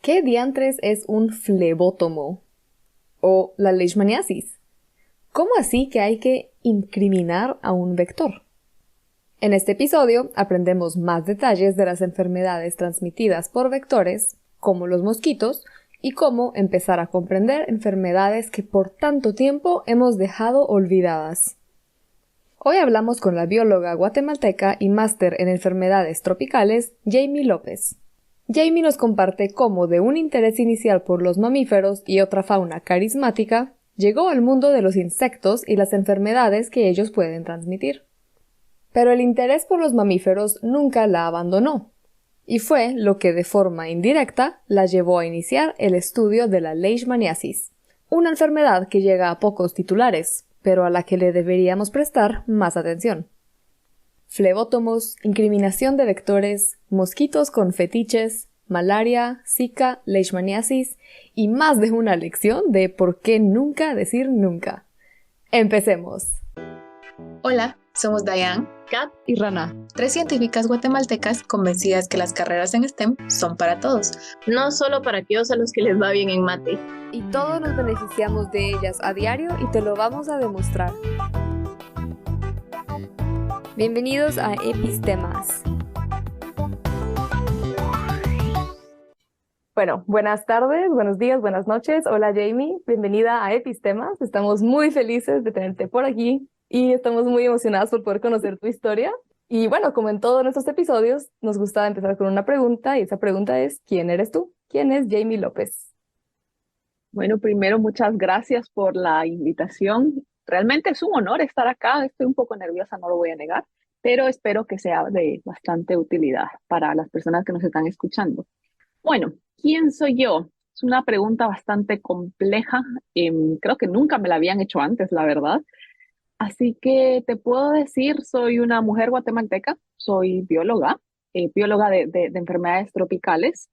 ¿Qué diantres es un flebótomo? ¿O la leishmaniasis? ¿Cómo así que hay que incriminar a un vector? En este episodio aprendemos más detalles de las enfermedades transmitidas por vectores, como los mosquitos, y cómo empezar a comprender enfermedades que por tanto tiempo hemos dejado olvidadas. Hoy hablamos con la bióloga guatemalteca y máster en enfermedades tropicales, Jamie López. Jamie nos comparte cómo de un interés inicial por los mamíferos y otra fauna carismática, llegó al mundo de los insectos y las enfermedades que ellos pueden transmitir. Pero el interés por los mamíferos nunca la abandonó, y fue lo que de forma indirecta la llevó a iniciar el estudio de la leishmaniasis, una enfermedad que llega a pocos titulares, pero a la que le deberíamos prestar más atención. Flebótomos, incriminación de vectores, mosquitos con fetiches, malaria, zika, leishmaniasis y más de una lección de por qué nunca decir nunca. ¡Empecemos! Hola, somos Dayan, Kat y Rana, tres científicas guatemaltecas convencidas que las carreras en STEM son para todos, no solo para aquellos a los que les va bien en mate. y todos nos beneficiamos de ellas a diario y te lo vamos a demostrar. Bienvenidos a Epistemas. Bueno, buenas tardes, buenos días, buenas noches. Hola Jamie, bienvenida a Epistemas. Estamos muy felices de tenerte por aquí y estamos muy emocionadas por poder conocer tu historia. Y bueno, como en todos nuestros episodios, nos gusta empezar con una pregunta y esa pregunta es, ¿quién eres tú? ¿Quién es Jamie López? Bueno, primero, muchas gracias por la invitación. Realmente es un honor estar acá. Estoy un poco nerviosa, no lo voy a negar, pero espero que sea de bastante utilidad para las personas que nos están escuchando. Bueno, ¿quién soy yo? Es una pregunta bastante compleja. Creo que nunca me la habían hecho antes, la verdad. Así que te puedo decir, soy una mujer guatemalteca, soy bióloga, bióloga de enfermedades tropicales.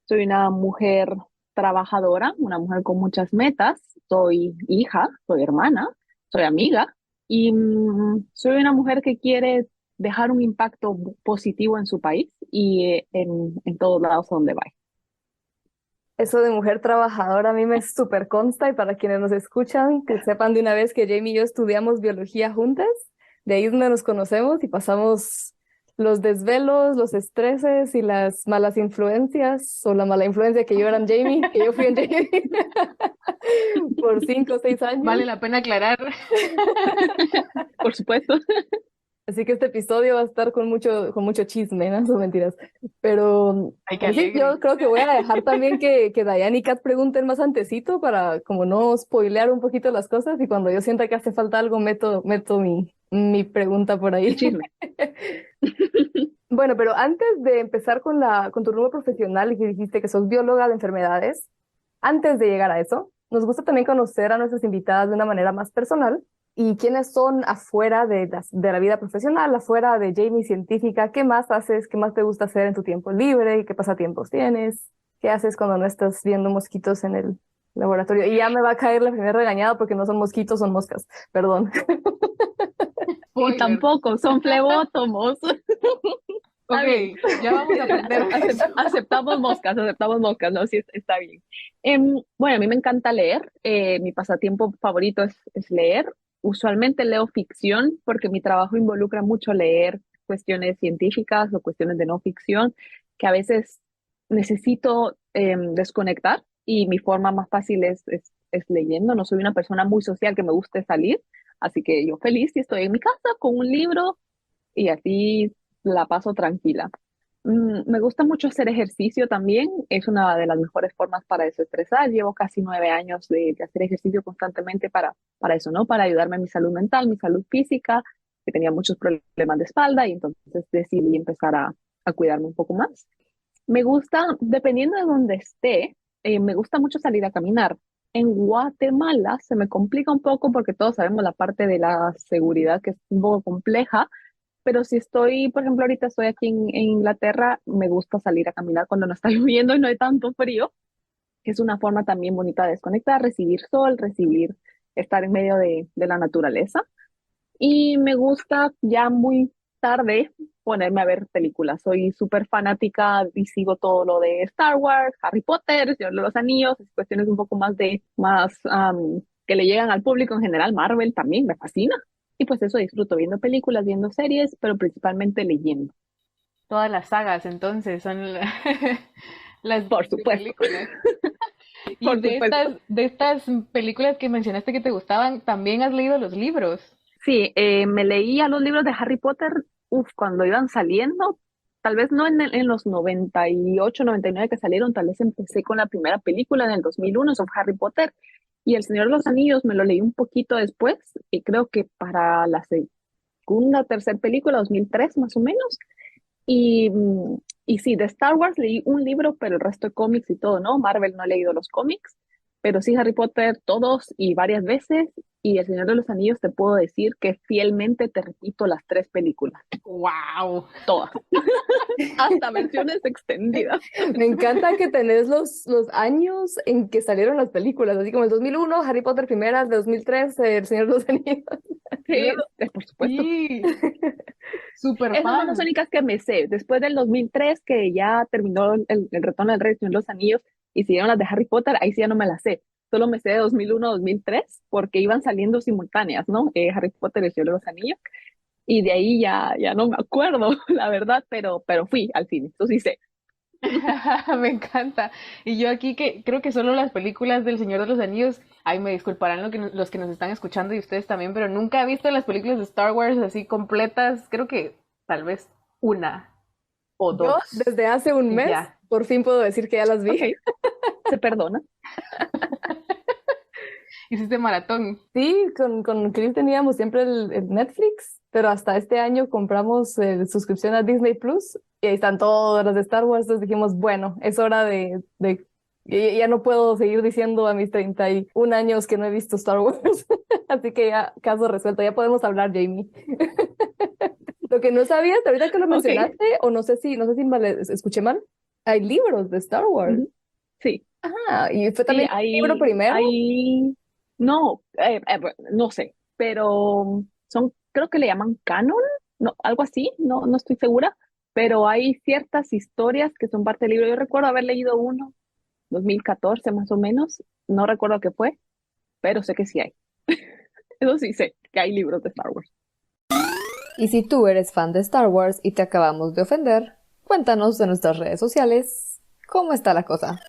Soy una mujer trabajadora, una mujer con muchas metas. Soy hija, soy hermana, soy amiga y soy una mujer que quiere dejar un impacto positivo en su país y en todos lados donde va. Eso de mujer trabajadora a mí me súper consta y para quienes nos escuchan, que sepan de una vez que Jamie y yo estudiamos biología juntas, de ahí es donde nos conocemos y pasamos los desvelos, los estreses y las malas influencias, o la mala influencia que yo era en Jamie, que yo fui en Jamie por 5 o 6 años. vale la pena aclarar. Por supuesto. Así que este episodio va a estar con mucho chisme, ¿no? Son mentiras. Pero, Ay, qué pero sí, yo alegre. creo que voy a dejar también que Dayan y Kat pregunten más antecito para como no spoilear un poquito las cosas y cuando yo sienta que hace falta algo meto mi pregunta por El ahí. chisme. Bueno, pero antes de empezar con tu rumbo profesional y que dijiste que sos bióloga de enfermedades, antes de llegar a eso, nos gusta también conocer a nuestras invitadas de una manera más personal y quiénes son afuera de la vida profesional, afuera de Jamie científica, qué más haces, qué más te gusta hacer en tu tiempo libre, qué pasatiempos tienes, qué haces cuando no estás viendo mosquitos en el laboratorio. Y ya me va a caer la primera regañada porque no son mosquitos, son moscas, perdón. Y Spoiler. tampoco son flebótomos. Ok, Está bien. ya vamos a aprender de eso. Aceptamos moscas, no, sí, está bien. Bueno, a mí me encanta leer. Mi pasatiempo favorito es leer. Usualmente leo ficción porque mi trabajo involucra mucho leer cuestiones científicas o cuestiones de no ficción que a veces necesito desconectar y mi forma más fácil es leyendo. No soy una persona muy social que me guste salir, así que yo feliz si estoy en mi casa con un libro y así la paso tranquila. Me gusta mucho hacer ejercicio también, es una de las mejores formas para desestresar. Llevo casi 9 años de hacer ejercicio constantemente para eso, ¿no? Para ayudarme a mi salud mental, mi salud física, que tenía muchos problemas de espalda y entonces decidí empezar a cuidarme un poco más. Me gusta, dependiendo de dónde esté, me gusta mucho salir a caminar. En Guatemala se me complica un poco porque todos sabemos la parte de la seguridad que es un poco compleja, pero si estoy, por ejemplo, ahorita estoy aquí en Inglaterra, me gusta salir a caminar cuando no está lloviendo y no hay tanto frío, que es una forma también bonita de desconectar, recibir sol, estar en medio de la naturaleza. Y me gusta ya muy tratar de ponerme a ver películas. Soy súper fanática y sigo todo lo de Star Wars, Harry Potter, El Señor de los Anillos, cuestiones un poco más que le llegan al público en general. Marvel también me fascina. Y pues eso disfruto, viendo películas, viendo series, pero principalmente leyendo. Todas las sagas, entonces, son las Por de supuesto, películas. Y por supuesto. de estas películas que mencionaste que te gustaban, ¿también has leído los libros? Sí, me leía los libros de Harry Potter, cuando iban saliendo, tal vez no en los 98, 99 que salieron, tal vez empecé con la primera película en el 2001 sobre Harry Potter, y El Señor de los Anillos me lo leí un poquito después, y creo que para la segunda, tercera película, 2003 más o menos, y sí, de Star Wars leí un libro, pero el resto de cómics y todo, ¿no? Marvel no he leído los cómics, pero sí Harry Potter todos y varias veces. Y El Señor de los Anillos te puedo decir que fielmente te repito las tres películas, ¡Wow! todas, hasta versiones extendidas. Me encanta que tenés los años en que salieron las películas, así como el 2001, Harry Potter primera, el 2003, El Señor de los Anillos. Sí, Y luego- por supuesto. Sí, súper Esas son las fan. únicas que me sé. Después del 2003, que ya terminó el Retorno del Rey, el Señor de los Anillos, y siguieron las de Harry Potter, ahí sí ya no me las sé. Solo me sé de 2001 a 2003, porque iban saliendo simultáneas, ¿no? Harry Potter y el Señor de los Anillos. Y de ahí ya no me acuerdo, la verdad, pero fui al cine, eso sí sé. Me encanta. Y yo aquí que creo que solo las películas del Señor de los Anillos, ay, me disculparán los que nos están escuchando y ustedes también, pero nunca he visto las películas de Star Wars así completas. Creo que tal vez una o Yo dos desde hace un y mes ya. por fin puedo decir que ya las vi. Ok, se perdona. Hiciste maratón. Sí, con Chris teníamos siempre el Netflix, pero hasta este año compramos suscripción a Disney Plus y ahí están todas las de Star Wars. Entonces dijimos, bueno, es hora ya no puedo seguir diciendo a mis 31 años que no he visto Star Wars. Así que ya, caso resuelto, ya podemos hablar, Jamie. Lo que no sabías, ahorita que lo Ok, mencionaste, o no sé si escuché mal, hay libros de Star Wars. ujú, sí, Ah, y fue sí, también el libro primero. no, no sé, pero creo que le llaman canon, no, algo así, no estoy segura, pero hay ciertas historias que son parte del libro. Yo recuerdo haber leído uno, 2014 más o menos, no recuerdo qué fue, pero sé que sí hay. Eso sí sé, que hay libros de Star Wars. Y si tú eres fan de Star Wars y te acabamos de ofender, cuéntanos en nuestras redes sociales cómo está la cosa.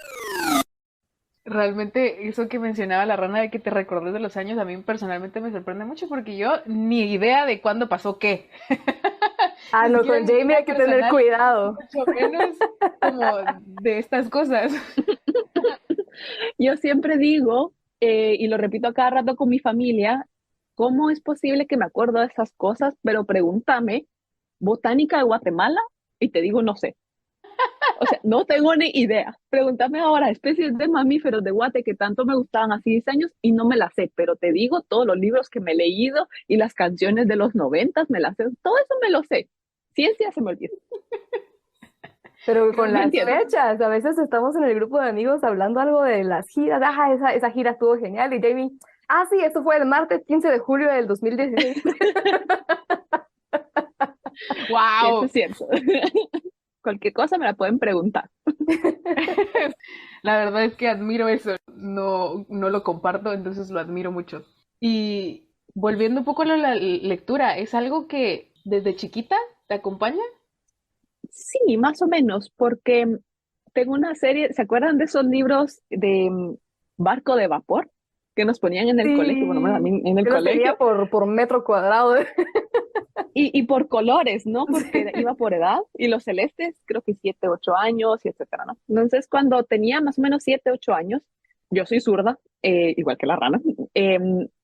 Realmente eso que mencionaba la rana de que te recordes de los años, a mí personalmente me sorprende mucho porque yo ni idea de cuándo pasó qué. Ah, Ni no, siquiera con en mi Jamie vida hay que tener personal, cuidado. mucho menos como de estas cosas. Yo siempre digo, y lo repito a cada rato con mi familia, ¿cómo es posible que me acuerdo de esas cosas? Pero pregúntame, botánica de Guatemala, y te digo, no sé. O sea, no tengo ni idea. Pregúntame ahora, especies de mamíferos de Guate que tanto me gustaban hace 10 años y no me las sé, pero te digo, todos los libros que me he leído y las canciones de los 90 me las sé, todo eso me lo sé. Ciencia se me olvida. Pero con ¿Me las entiendes? fechas, a veces estamos en el grupo de amigos hablando algo de las giras. Ah, esa gira estuvo genial. Y Jamie, sí, eso fue el martes 15 de julio del 2016. Eso ¡Wow! es cierto. Cualquier cosa me la pueden preguntar. La verdad es que admiro eso. No, no lo comparto, entonces lo admiro mucho. Y volviendo un poco a la lectura, ¿es algo que desde chiquita te acompaña? Sí, más o menos, porque tengo una serie, ¿se acuerdan de esos libros de barco de vapor que nos ponían en el colegio? Bueno, a Sí, mí en el yo los tenía colegio, por metro cuadrado. y por colores, ¿no? Porque Sí. iba por edad, y los celestes, creo que 7, 8 años, y etcétera, ¿no? Entonces, cuando tenía más o menos 7, 8 años, yo soy zurda, igual que la rana,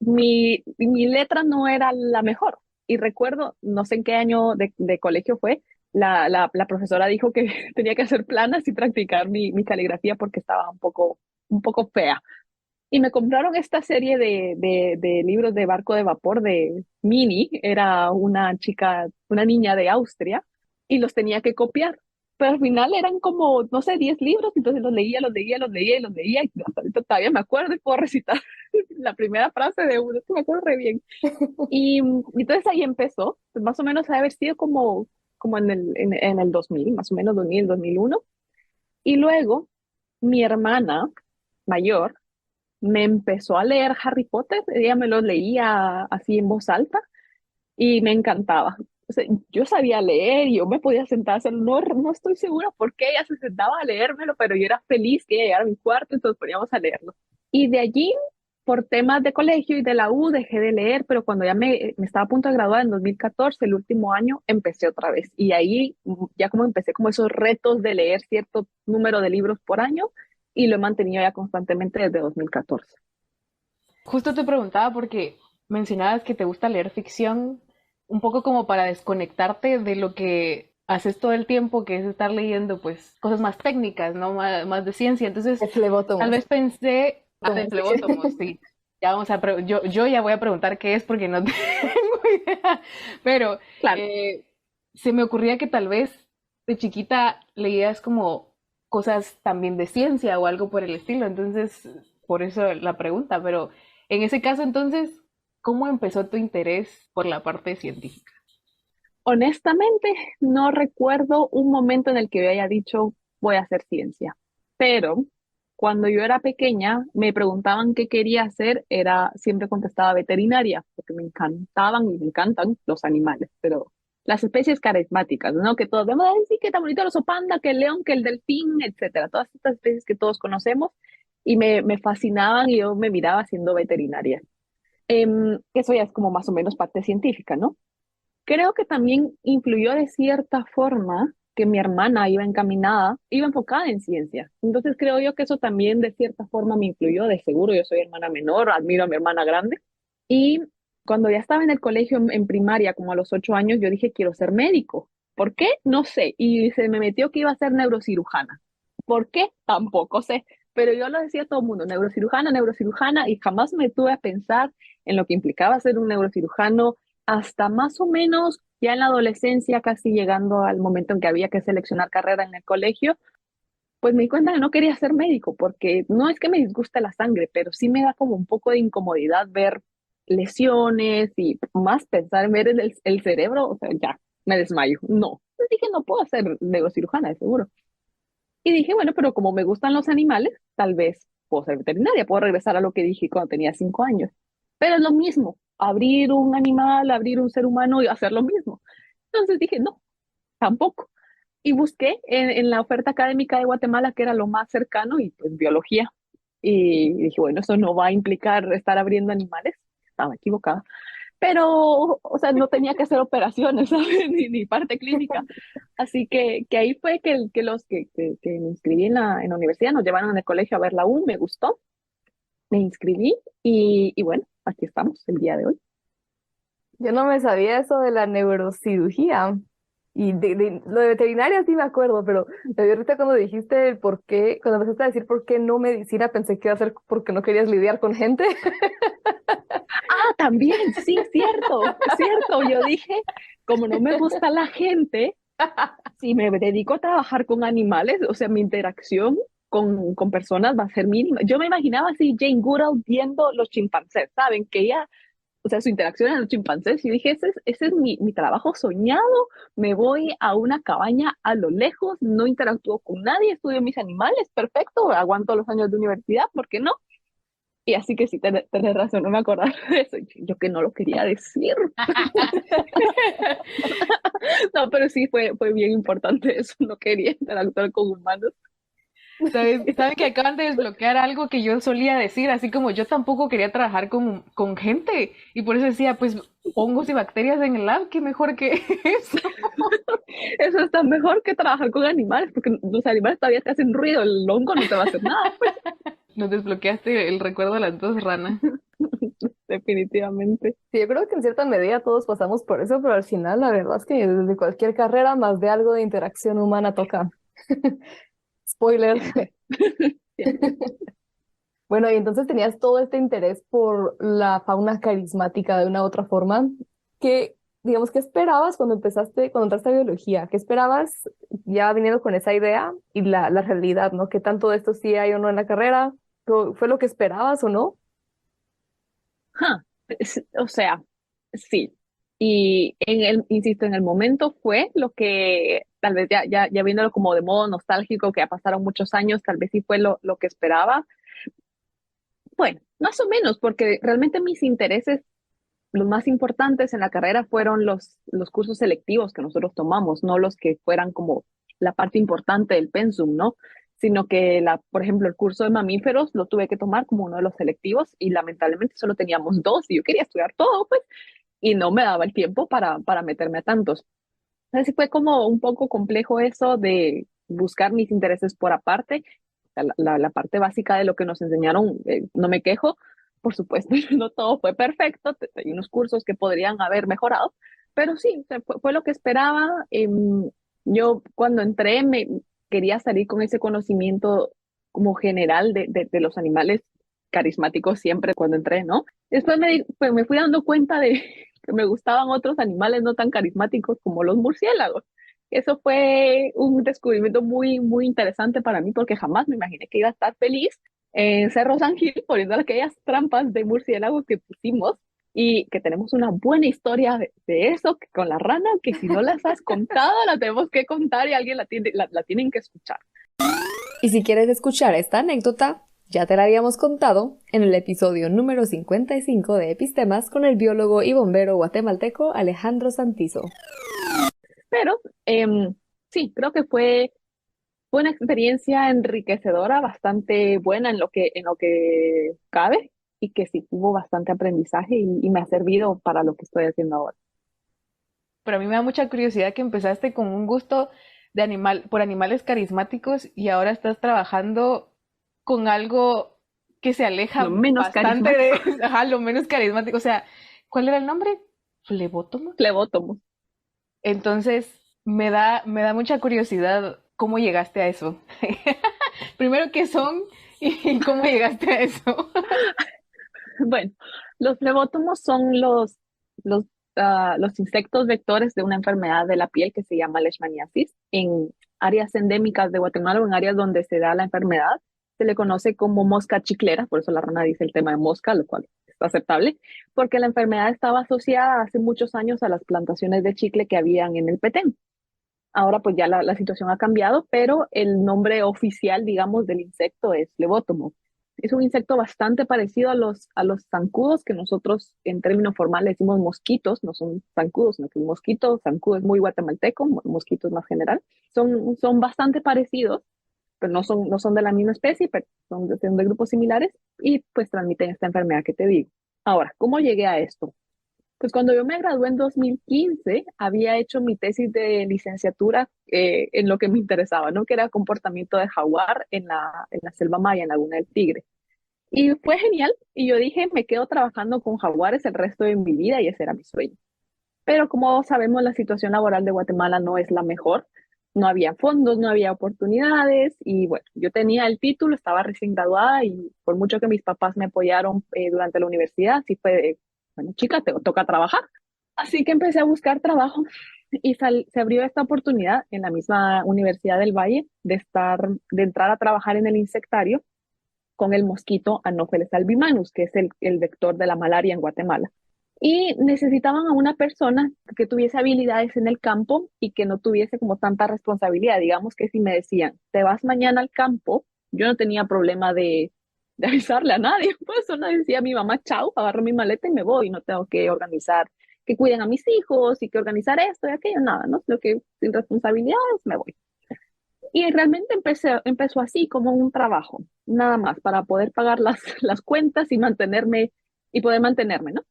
mi letra no era la mejor. Y recuerdo, no sé en qué año de colegio fue, la profesora dijo que tenía que hacer planas y practicar mi caligrafía porque estaba un poco fea. Y me compraron esta serie de libros de barco de vapor de Mini, era una chica, una niña de Austria, y los tenía que copiar. pero al final eran como, no sé, 10 libros, entonces y hasta ahorita todavía me acuerdo y puedo recitar la primera frase de uno, que me acuerdo re bien. Y entonces ahí empezó, pues más o menos ha de haber sido como en el 2000, más o menos 2000, 2001. Y luego mi hermana mayor me empezó a leer Harry Potter, ella me lo leía así en voz alta y me encantaba. O sea, yo sabía leer y yo me podía sentar a hacerlo. No, no estoy segura por qué ella se sentaba a leérmelo, pero yo era feliz que ella llegara a mi cuarto, entonces poníamos a leerlo. Y de allí, por temas de colegio y de la U, dejé de leer, pero cuando ya me estaba a punto de graduar en 2014, el último año, empecé otra vez. Y ahí ya como empecé como esos retos de leer cierto número de libros por año y lo he mantenido ya constantemente desde 2014. Justo te preguntaba porque mencionabas que te gusta leer ficción, un poco como para desconectarte de lo que haces todo el tiempo, que es estar leyendo pues cosas más técnicas, ¿no? Más de ciencia. Entonces, De tal flebotomos. vez pensé, de Tomos. flebótomos, sí. Ya vamos a yo ya voy a preguntar qué es porque no tengo idea. Pero Claro. eh, se me ocurría que tal vez de chiquita leías como cosas también de ciencia o algo por el estilo. Entonces, por eso la pregunta. Pero en ese caso, entonces, ¿cómo empezó tu interés por la parte científica? Honestamente, no recuerdo un momento en el que yo haya dicho voy a hacer ciencia, pero cuando yo era pequeña me preguntaban qué quería hacer, siempre contestaba veterinaria, porque me encantaban y me encantan los animales, pero las especies carismáticas, ¿no? Que todos vemos, ay, sí, qué tan bonito el oso panda, que el león, que el delfín, etcétera, todas estas especies que todos conocemos y me fascinaban y yo me miraba siendo veterinaria. Eso ya es como más o menos parte científica, ¿no? Creo que también influyó de cierta forma que mi hermana iba encaminada, iba enfocada en ciencia. Entonces creo yo que eso también de cierta forma me influyó, de seguro yo soy hermana menor, admiro a mi hermana grande. Y cuando ya estaba en el colegio en primaria, como a los 8 años, yo dije, quiero ser médico. ¿Por qué? No sé. Y se me metió que iba a ser neurocirujana. ¿Por qué? Tampoco sé. Pero yo lo decía a todo el mundo, neurocirujana, neurocirujana, y jamás me tuve a pensar en lo que implicaba ser un neurocirujano hasta más o menos ya en la adolescencia, casi llegando al momento en que había que seleccionar carrera en el colegio, pues me di cuenta que no quería ser médico, porque no es que me disguste la sangre, pero sí me da como un poco de incomodidad ver lesiones y más pensar en ver el cerebro, o sea, ya, me desmayo. No, entonces dije, no puedo ser neurocirujana, de seguro. Y dije, bueno, pero como me gustan los animales, tal vez puedo ser veterinaria, puedo regresar a lo que dije cuando tenía 5 años. Pero es lo mismo, abrir un animal, abrir un ser humano y hacer lo mismo. Entonces dije, no, tampoco. Y busqué en la oferta académica de Guatemala, que era lo más cercano, y pues biología. Y dije, bueno, eso no va a implicar estar abriendo animales. Estaba equivocada. Pero, o sea, no tenía que hacer operaciones, ¿sabes? Ni parte clínica. Así que ahí fue que los que me inscribí en la universidad nos llevaron en el colegio a ver la U, me gustó, me inscribí y bueno, aquí estamos el día de hoy. Yo no me sabía eso de la neurocirugía. Y lo de veterinaria sí me acuerdo, pero me dio risa cuando dijiste el por qué, cuando empezaste a decir por qué no medicina, pensé que iba a ser porque no querías lidiar con gente. Ah, también, sí, cierto, cierto. Yo dije, como no me gusta la gente, si me dedico a trabajar con animales, o sea, mi interacción con personas va a ser mínima. Yo me imaginaba así Jane Goodall viendo los chimpancés, ¿saben? Que ella, o sea, su interacción en los chimpancés, y dije, ese es mi trabajo soñado, me voy a una cabaña a lo lejos, no interactúo con nadie, estudio mis animales, perfecto, aguanto los años de universidad, ¿por qué no? Y así que sí, tenés razón, no me acordaba de eso, yo que no lo quería decir. No, pero sí fue bien importante eso, no quería interactuar con humanos. Saben que acaban de desbloquear algo que yo solía decir, así como yo tampoco quería trabajar con gente y por eso decía, pues hongos y bacterias en el lab, qué mejor que eso. Eso está mejor que trabajar con animales, porque los animales todavía te hacen ruido, el hongo no te va a hacer nada, pues, Nos desbloqueaste el recuerdo de las dos ranas. definitivamente. Sí, yo creo que en cierta medida todos pasamos por eso, pero al final la verdad es que desde cualquier carrera más de algo de interacción humana toca. Spoiler. Siempre, siempre. Bueno, y entonces tenías todo este interés por la fauna carismática de una u otra forma. ¿Qué, digamos, qué esperabas cuando entraste a biología? ¿Qué esperabas ya viniendo con esa idea y la realidad, ¿no? ¿Qué tanto de esto sí hay o no en la carrera? ¿Fue lo que esperabas o no? Ja, o sea, sí. Y insisto, en el momento fue lo que, tal vez ya viéndolo como de modo nostálgico, que ya pasaron muchos años, tal vez sí fue lo que esperaba. Bueno, más o menos, porque realmente mis intereses, los más importantes en la carrera fueron los cursos selectivos que nosotros tomamos, no los que fueran como la parte importante del pensum, ¿no? Sino que, por ejemplo, el curso de mamíferos lo tuve que tomar como uno de los selectivos y lamentablemente solo teníamos dos y yo quería estudiar todo, pues, y no me daba el tiempo para meterme a tantos. Entonces sí fue como un poco complejo eso de buscar mis intereses por aparte. La parte básica de lo que nos enseñaron, no me quejo, por supuesto, no todo fue perfecto, hay unos cursos que podrían haber mejorado, pero sí, o sea, fue lo que esperaba. Yo cuando entré me quería salir con ese conocimiento como general de los animales carismáticos siempre cuando entré, ¿no? Después pues me fui dando cuenta de que me gustaban otros animales no tan carismáticos como los murciélagos. Eso fue un descubrimiento muy, muy interesante para mí porque jamás me imaginé que iba a estar feliz en Cerro San Gil poniendo aquellas trampas de murciélagos que pusimos y que tenemos una buena historia de eso que con la rana, que si no las has contado, la tenemos que contar y alguien la tienen que escuchar. Y si quieres escuchar esta anécdota, ya te la habíamos contado en el episodio número 55 de Epistemas con el biólogo y bombero guatemalteco Alejandro Santizo. Pero sí, creo que fue una experiencia enriquecedora, bastante buena en lo que cabe y que sí tuvo bastante aprendizaje y me ha servido para lo que estoy haciendo ahora. Pero a mí me da mucha curiosidad que empezaste con un gusto por animales carismáticos y ahora estás trabajando con algo que se Lo aleja menos bastante de, carismático, ajá, lo menos carismático. O sea, ¿cuál era el nombre? ¿Flebótomo? flebótomos. Entonces, me da mucha curiosidad cómo llegaste a eso. Primero, ¿qué son y cómo llegaste a eso? Bueno, los flebótomos son los, los insectos vectores de una enfermedad de la piel que se llama leishmaniasis. En áreas endémicas de Guatemala o en áreas donde se da la enfermedad, se le conoce como mosca chiclera, por eso la rana dice el tema de mosca, lo cual es aceptable, porque la enfermedad estaba asociada hace muchos años a las plantaciones de chicle que habían en el Petén. Ahora pues ya la situación ha cambiado, pero el nombre oficial, digamos, del insecto es flebótomo. Es un insecto bastante parecido a los zancudos, que nosotros en términos formales decimos mosquitos, no son zancudos, sino que un mosquito, zancudo es muy guatemalteco, mosquito es más general. Son bastante parecidos, pero no son de la misma especie, pero son de grupos similares y pues transmiten esta enfermedad que te digo. Ahora, ¿cómo llegué a esto? Pues cuando yo me gradué en 2015, había hecho mi tesis de licenciatura en lo que me interesaba, ¿no? Que era comportamiento de jaguar en la selva maya, en Laguna del Tigre. Y fue genial. Y yo dije, me quedo trabajando con jaguares el resto de mi vida y ese era mi sueño. Pero como sabemos, la situación laboral de Guatemala no es la mejor. No había fondos, no había oportunidades y bueno, yo tenía el título, estaba recién graduada y por mucho que mis papás me apoyaron durante la universidad, sí fue, bueno, chica, te toca trabajar. Así que empecé a buscar trabajo y se abrió esta oportunidad en la misma Universidad del Valle de entrar a trabajar en el insectario con el mosquito Anopheles albimanus, que es el vector de la malaria en Guatemala. Y necesitaban a una persona que tuviese habilidades en el campo y que no tuviese como tanta responsabilidad. Digamos que si me decían, te vas mañana al campo, yo no tenía problema de avisarle a nadie. Pues solo decía a mi mamá, chao, agarro mi maleta y me voy. No tengo que organizar que cuiden a mis hijos y que organizar esto y aquello, nada, ¿no? Lo que sin responsabilidades me voy. Y realmente empezó así, como un trabajo, nada más, para poder pagar las cuentas y mantenerme, y poder mantenerme, ¿no?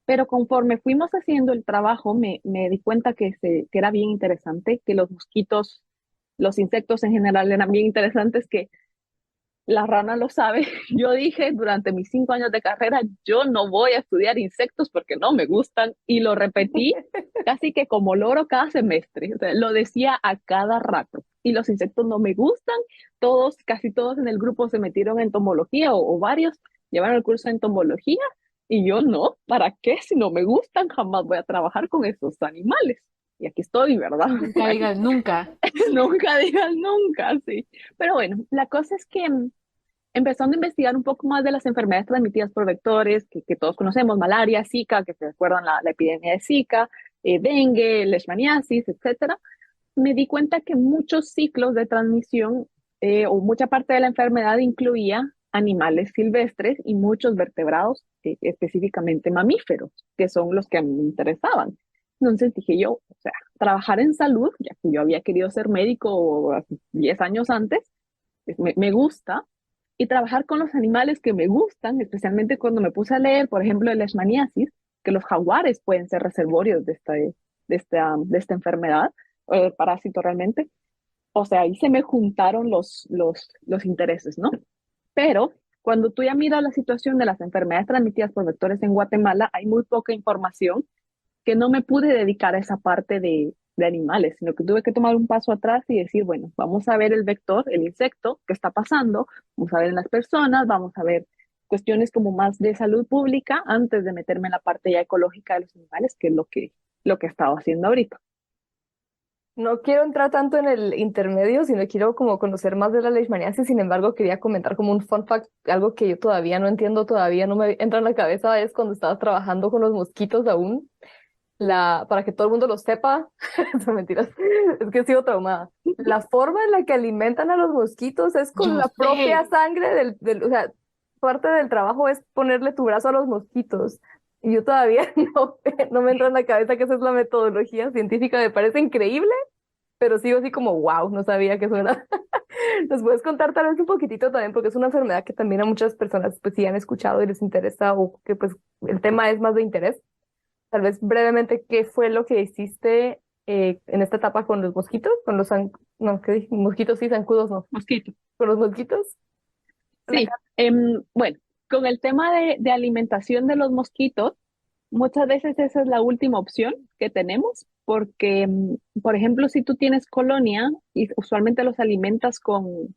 Pero conforme fuimos haciendo el trabajo, me di cuenta que era bien interesante, que los mosquitos, los insectos en general eran bien interesantes, que la rana lo sabe. Yo dije durante mis 5 años de carrera, yo no voy a estudiar insectos porque no me gustan, y lo repetí casi que como loro cada semestre. O sea, lo decía a cada rato. Y los insectos no me gustan. Todos, casi todos en el grupo se metieron en entomología o varios llevaron el curso de entomología y yo no. ¿Para qué? Si no me gustan, jamás voy a trabajar con esos animales. y aquí estoy, ¿verdad? Nunca digas nunca. Nunca digas nunca, sí. Pero bueno, la cosa es que empezando a investigar un poco más de las enfermedades transmitidas por vectores, que todos conocemos, malaria, Zika, que se acuerdan la epidemia de Zika, dengue, leishmaniasis, etcétera, me di cuenta que muchos ciclos de transmisión o mucha parte de la enfermedad incluía animales silvestres y muchos vertebrados, específicamente mamíferos, que son los que a mí me interesaban. Entonces dije yo, o sea, trabajar en salud, ya que yo había querido ser médico hace 10 años antes, pues me gusta, y trabajar con los animales que me gustan, especialmente cuando me puse a leer, por ejemplo, el leishmaniasis, que los jaguares pueden ser reservorios de esta enfermedad, parásito realmente. O sea, ahí se me juntaron los intereses, ¿no? Pero cuando tú ya miras la situación de las enfermedades transmitidas por vectores en Guatemala, hay muy poca información que no me pude dedicar a esa parte de animales, sino que tuve que tomar un paso atrás y decir, bueno, vamos a ver el vector, el insecto, qué está pasando, vamos a ver en las personas, vamos a ver cuestiones como más de salud pública antes de meterme en la parte ya ecológica de los animales, que es lo que he estado haciendo ahorita. No quiero entrar tanto en el intermedio, sino quiero como conocer más de la leishmaniasis. Sin embargo, quería comentar como un fun fact, algo que yo todavía no entiendo, todavía no me entra en la cabeza, es cuando estaba trabajando con los mosquitos aún, para que todo el mundo lo sepa, son mentiras, es que he sido traumada. La forma en la que alimentan a los mosquitos es con Yo la propia sé. sangre o sea, parte del trabajo es ponerle tu brazo a los mosquitos. Y yo todavía no me entra en la cabeza que esa es la metodología científica, me parece increíble, pero sigo así como, wow, no sabía que eso era. ¿Nos puedes contar tal vez un poquitito también? Porque es una enfermedad que también a muchas personas pues sí han escuchado y les interesa o que pues el tema es más de interés. Tal vez brevemente, ¿qué fue lo que hiciste en esta etapa con los mosquitos? Con los, no, ¿qué dije? Mosquitos sí, zancudos no. Mosquito. Con los mosquitos. Sí, bueno, con el tema de alimentación de los mosquitos, muchas veces esa es la última opción que tenemos, porque, por ejemplo, si tú tienes colonia y usualmente los alimentas con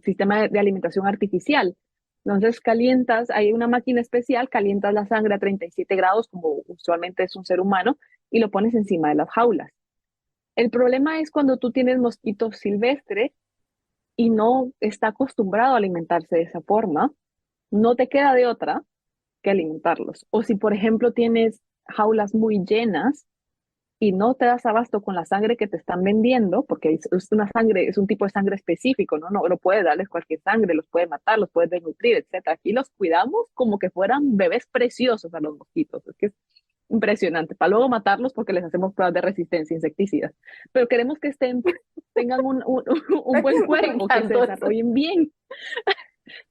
sistema de alimentación artificial, entonces calientas, hay una máquina especial, calientas la sangre a 37 grados, como usualmente es un ser humano, y lo pones encima de las jaulas. El problema es cuando tú tienes mosquitos silvestres y no está acostumbrado a alimentarse de esa forma, no te queda de otra que alimentarlos. O si, por ejemplo, tienes jaulas muy llenas y no te das abasto con la sangre que te están vendiendo, porque es una sangre, es un tipo de sangre específico, ¿no? No puedes darles cualquier sangre, los puedes matar, los puedes desnutrir, etcétera. Aquí los cuidamos como que fueran bebés preciosos a los mosquitos. Es que es impresionante. Para luego matarlos porque les hacemos pruebas de resistencia a insecticidas. Pero queremos que tengan un buen Me cuerpo, que se encantó eso. desarrollen bien.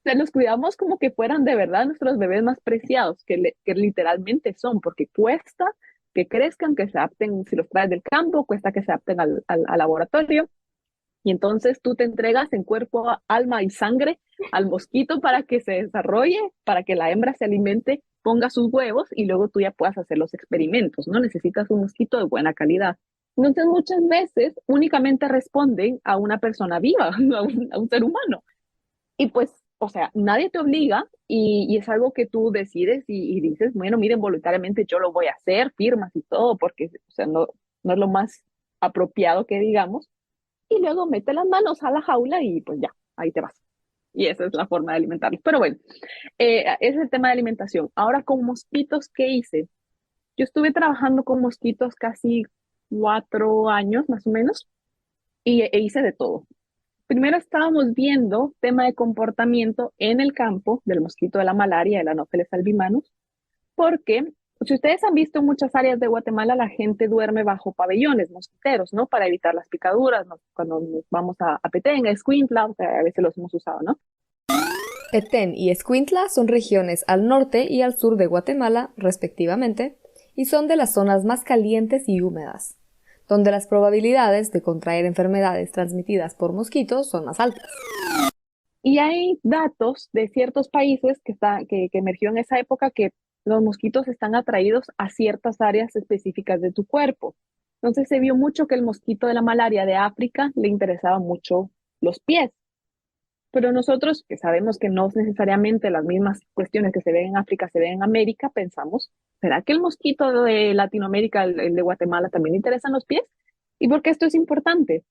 Se los cuidamos como que fueran de verdad nuestros bebés más preciados, que literalmente son, porque cuesta que crezcan, que se adapten, si los traes del campo, cuesta que se adapten al laboratorio. Y entonces tú te entregas en cuerpo, alma y sangre al mosquito para que se desarrolle, para que la hembra se alimente, ponga sus huevos y luego tú ya puedas hacer los experimentos, ¿no? Necesitas un mosquito de buena calidad. Entonces muchas veces únicamente responden a una persona viva, a un ser humano. Y pues, o sea, nadie te obliga y es algo que tú decides y dices, bueno, miren, voluntariamente yo lo voy a hacer, firmas y todo, porque, o sea, no es lo más apropiado que digamos. Y luego mete las manos a la jaula y pues ya, ahí te vas. Y esa es la forma de alimentarlos. Pero bueno, ese es el tema de alimentación. Ahora con mosquitos, ¿qué hice? Yo estuve trabajando con mosquitos casi 4 años más o menos e hice de todo. Primero estábamos viendo tema de comportamiento en el campo del mosquito de la malaria, el Anopheles albimanus, porque si ustedes han visto en muchas áreas de Guatemala, la gente duerme bajo pabellones mosquiteros, ¿no? Para evitar las picaduras, ¿no? Cuando nos vamos a Petén, a Escuintla, o sea, a veces los hemos usado, ¿no? Petén y Escuintla son regiones al norte y al sur de Guatemala, respectivamente, y son de las zonas más calientes y húmedas, donde las probabilidades de contraer enfermedades transmitidas por mosquitos son más altas. Y hay datos de ciertos países que emergió en esa época que los mosquitos están atraídos a ciertas áreas específicas de tu cuerpo. Entonces se vio mucho que el mosquito de la malaria de África le interesaba mucho los pies. Pero nosotros, que sabemos que no necesariamente las mismas cuestiones que se ven en África se ven en América, pensamos ¿será que el mosquito de Latinoamérica, el de Guatemala, también le interesan los pies? ¿Y por qué esto es importante?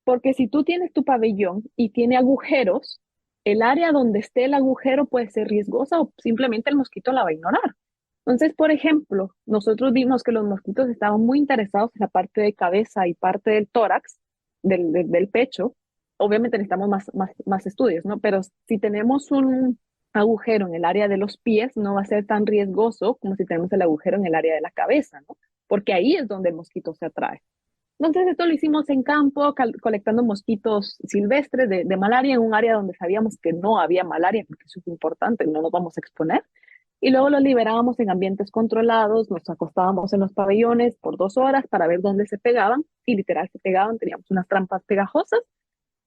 Porque si tú tienes tu pabellón y tiene agujeros, el área donde esté el agujero puede ser riesgosa o simplemente el mosquito la va a ignorar. Entonces, por ejemplo, nosotros vimos que los mosquitos estaban muy interesados en la parte de cabeza y parte del tórax, del pecho. Obviamente necesitamos más estudios, ¿no? Pero si tenemos un agujero en el área de los pies, no va a ser tan riesgoso como si tenemos el agujero en el área de la cabeza, ¿no? Porque ahí es donde el mosquito se atrae. Entonces, esto lo hicimos en campo, colectando mosquitos silvestres de malaria en un área donde sabíamos que no había malaria, porque eso es importante, no nos vamos a exponer. Y luego los liberábamos en ambientes controlados, nos acostábamos en los pabellones por 2 horas para ver dónde se pegaban, y literal se pegaban, teníamos unas trampas pegajosas,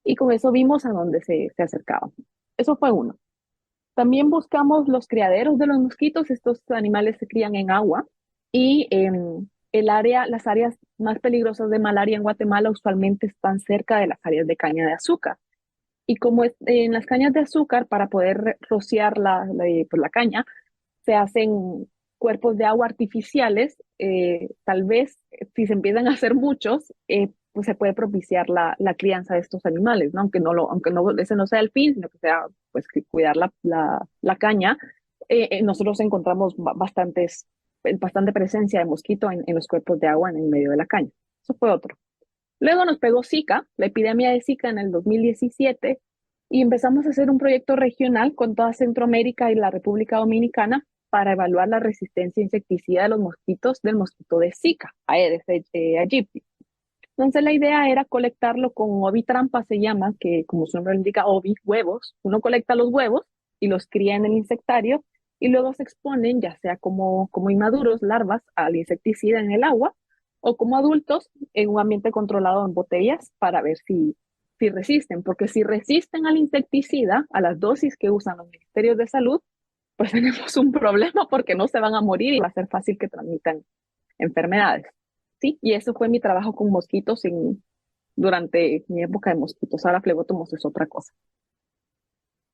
y con eso vimos a dónde se acercaban. Eso fue uno. También buscamos los criaderos de los mosquitos. Estos animales se crían en agua, y las áreas más peligrosas de malaria en Guatemala usualmente están cerca de las áreas de caña de azúcar. Y como en las cañas de azúcar, para poder rociar la caña, se hacen cuerpos de agua artificiales. Tal vez si se empiezan a hacer muchos, pues se puede propiciar la crianza de estos animales, ¿no? Aunque no, ese no sea el fin, sino que sea pues cuidar la caña. Nosotros encontramos bastante presencia de mosquito en los cuerpos de agua en el medio de la caña. Eso fue otro. Luego nos pegó Zika, la epidemia de Zika en el 2017, y empezamos a hacer un proyecto regional con toda Centroamérica y la República Dominicana para evaluar la resistencia insecticida de los mosquitos del mosquito de Zika, Aedes aegypti. Entonces la idea era colectarlo con ovitrampa, se llama, que como su nombre lo indica, ovi, huevos. Uno colecta los huevos y los cría en el insectario, y luego se exponen, ya sea como inmaduros, larvas, al insecticida en el agua, o como adultos en un ambiente controlado en botellas para ver si resisten. Porque si resisten al insecticida, a las dosis que usan los ministerios de salud, pues tenemos un problema, porque no se van a morir y va a ser fácil que transmitan enfermedades. Sí, y eso fue mi trabajo con mosquitos durante mi época de mosquitos. Ahora flebotomos es otra cosa.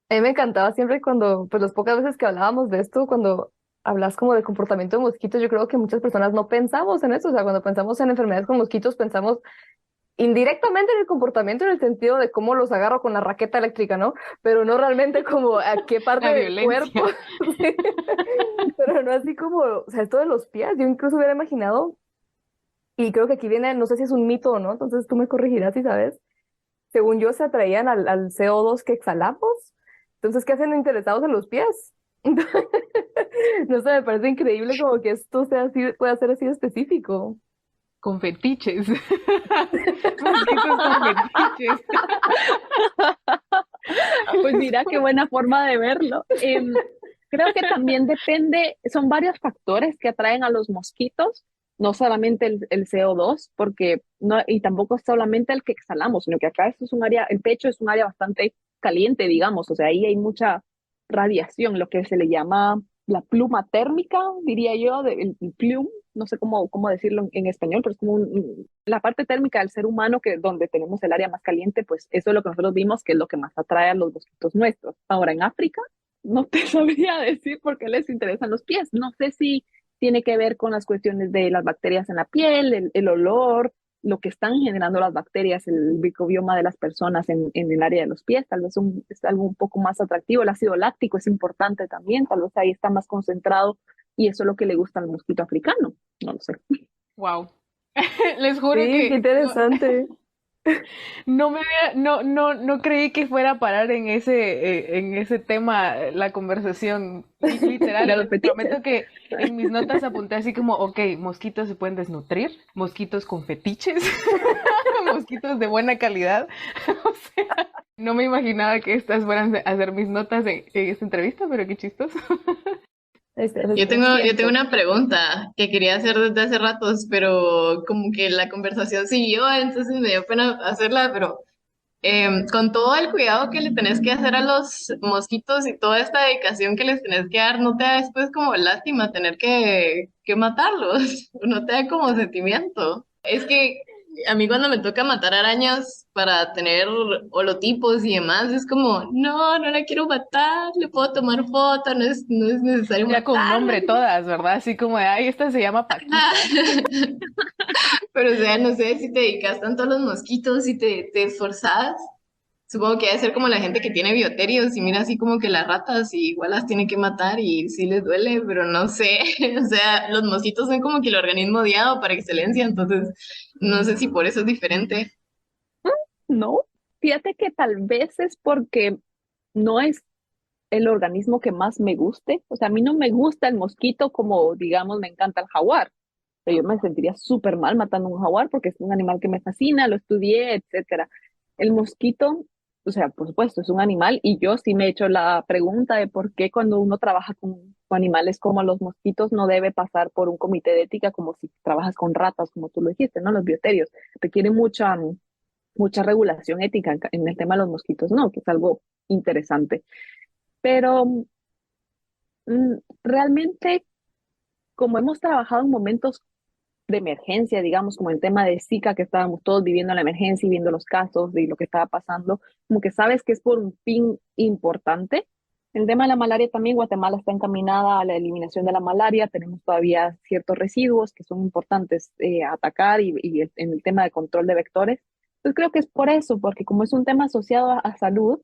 A mí me encantaba siempre cuando, pues las pocas veces que hablábamos de esto, cuando hablas como de comportamiento de mosquitos, yo creo que muchas personas no pensamos en eso. O sea, cuando pensamos en enfermedades con mosquitos, pensamos indirectamente en el comportamiento, en el sentido de cómo los agarro con la raqueta eléctrica, ¿no? Pero no realmente como a qué parte La del violencia. cuerpo. Sí. Pero no así como, o sea, esto de los pies, yo incluso hubiera imaginado, y creo que aquí viene, no sé si es un mito o no, entonces tú me corregirás si sabes. Según yo, se atraían al CO2 que exhalamos. Entonces, ¿qué hacen interesados en los pies? No sé, me parece increíble como que esto sea así, pueda ser así de específico. Con fetiches. Mosquitos con fetiches. Pues mira, qué buena forma de verlo. Creo que también depende, son varios factores que atraen a los mosquitos, no solamente el CO2, porque no, y tampoco solamente el que exhalamos, sino que acá esto es un área, el pecho es un área bastante caliente, digamos. O sea, ahí hay mucha radiación, lo que se le llama la pluma térmica, diría yo, el plume, no sé cómo decirlo en español, pero es como la parte térmica del ser humano, que donde tenemos el área más caliente, pues eso es lo que nosotros vimos que es lo que más atrae a los mosquitos nuestros. Ahora, en África, no te sabría decir por qué les interesan los pies. No sé si tiene que ver con las cuestiones de las bacterias en la piel, el olor, lo que están generando las bacterias, el microbioma de las personas en el área de los pies. Tal vez es algo un poco más atractivo. El ácido láctico es importante también, tal vez ahí está más concentrado, y eso es lo que le gusta al mosquito africano. No lo sé. Wow. Les juro Sí, qué que interesante. no creí que fuera a parar en ese tema la conversación. Literal, De los les fetiches. prometo que en mis notas apunté así como, ok, mosquitos se pueden desnutrir, mosquitos con fetiches, mosquitos de buena calidad. O sea, no me imaginaba que estas fueran a ser mis notas en esta entrevista, pero qué chistoso. Yo tengo una pregunta que quería hacer desde hace ratos, pero como que la conversación siguió, entonces me dio pena hacerla, pero con todo el cuidado que le tenés que hacer a los mosquitos y toda esta dedicación que les tenés que dar, ¿no te da después como lástima tener que matarlos? ¿No te da como sentimiento? Es que A mí cuando me toca matar arañas para tener holotipos y demás, es como, no, no la quiero matar, le puedo tomar foto, no es necesario Ya con matarla. nombre todas, ¿verdad? Así como de, ay, esta se llama Paquita. Pero o sea, no sé si te dedicas tanto a los mosquitos y te esforzas. Supongo que debe ser como la gente que tiene bioterios y mira así como que las ratas y igual las tiene que matar y sí les duele, pero no sé. O sea, los mosquitos son como que el organismo odiado para excelencia, entonces no sé si por eso es diferente. No, fíjate que tal vez es porque no es el organismo que más me guste. O sea, a mí no me gusta el mosquito como, digamos, me encanta el jaguar. Yo me sentiría súper mal matando un jaguar porque es un animal que me fascina, lo estudié, etcétera. El mosquito, o sea, por supuesto, es un animal y yo sí me he hecho la pregunta de por qué cuando uno trabaja con animales como los mosquitos no debe pasar por un comité de ética como si trabajas con ratas, como tú lo dijiste, ¿no? Los bioterios. Requiere mucha regulación ética en el tema de los mosquitos, ¿no? Que es algo interesante. Pero realmente, como hemos trabajado en momentos de emergencia, digamos, como el tema de Zika, que estábamos todos viviendo la emergencia y viendo los casos de lo que estaba pasando, como que sabes que es por un fin importante. El tema de la malaria también, Guatemala está encaminada a la eliminación de la malaria, tenemos todavía ciertos residuos que son importantes atacar en el tema de control de vectores. Entonces creo que es por eso, porque como es un tema asociado a salud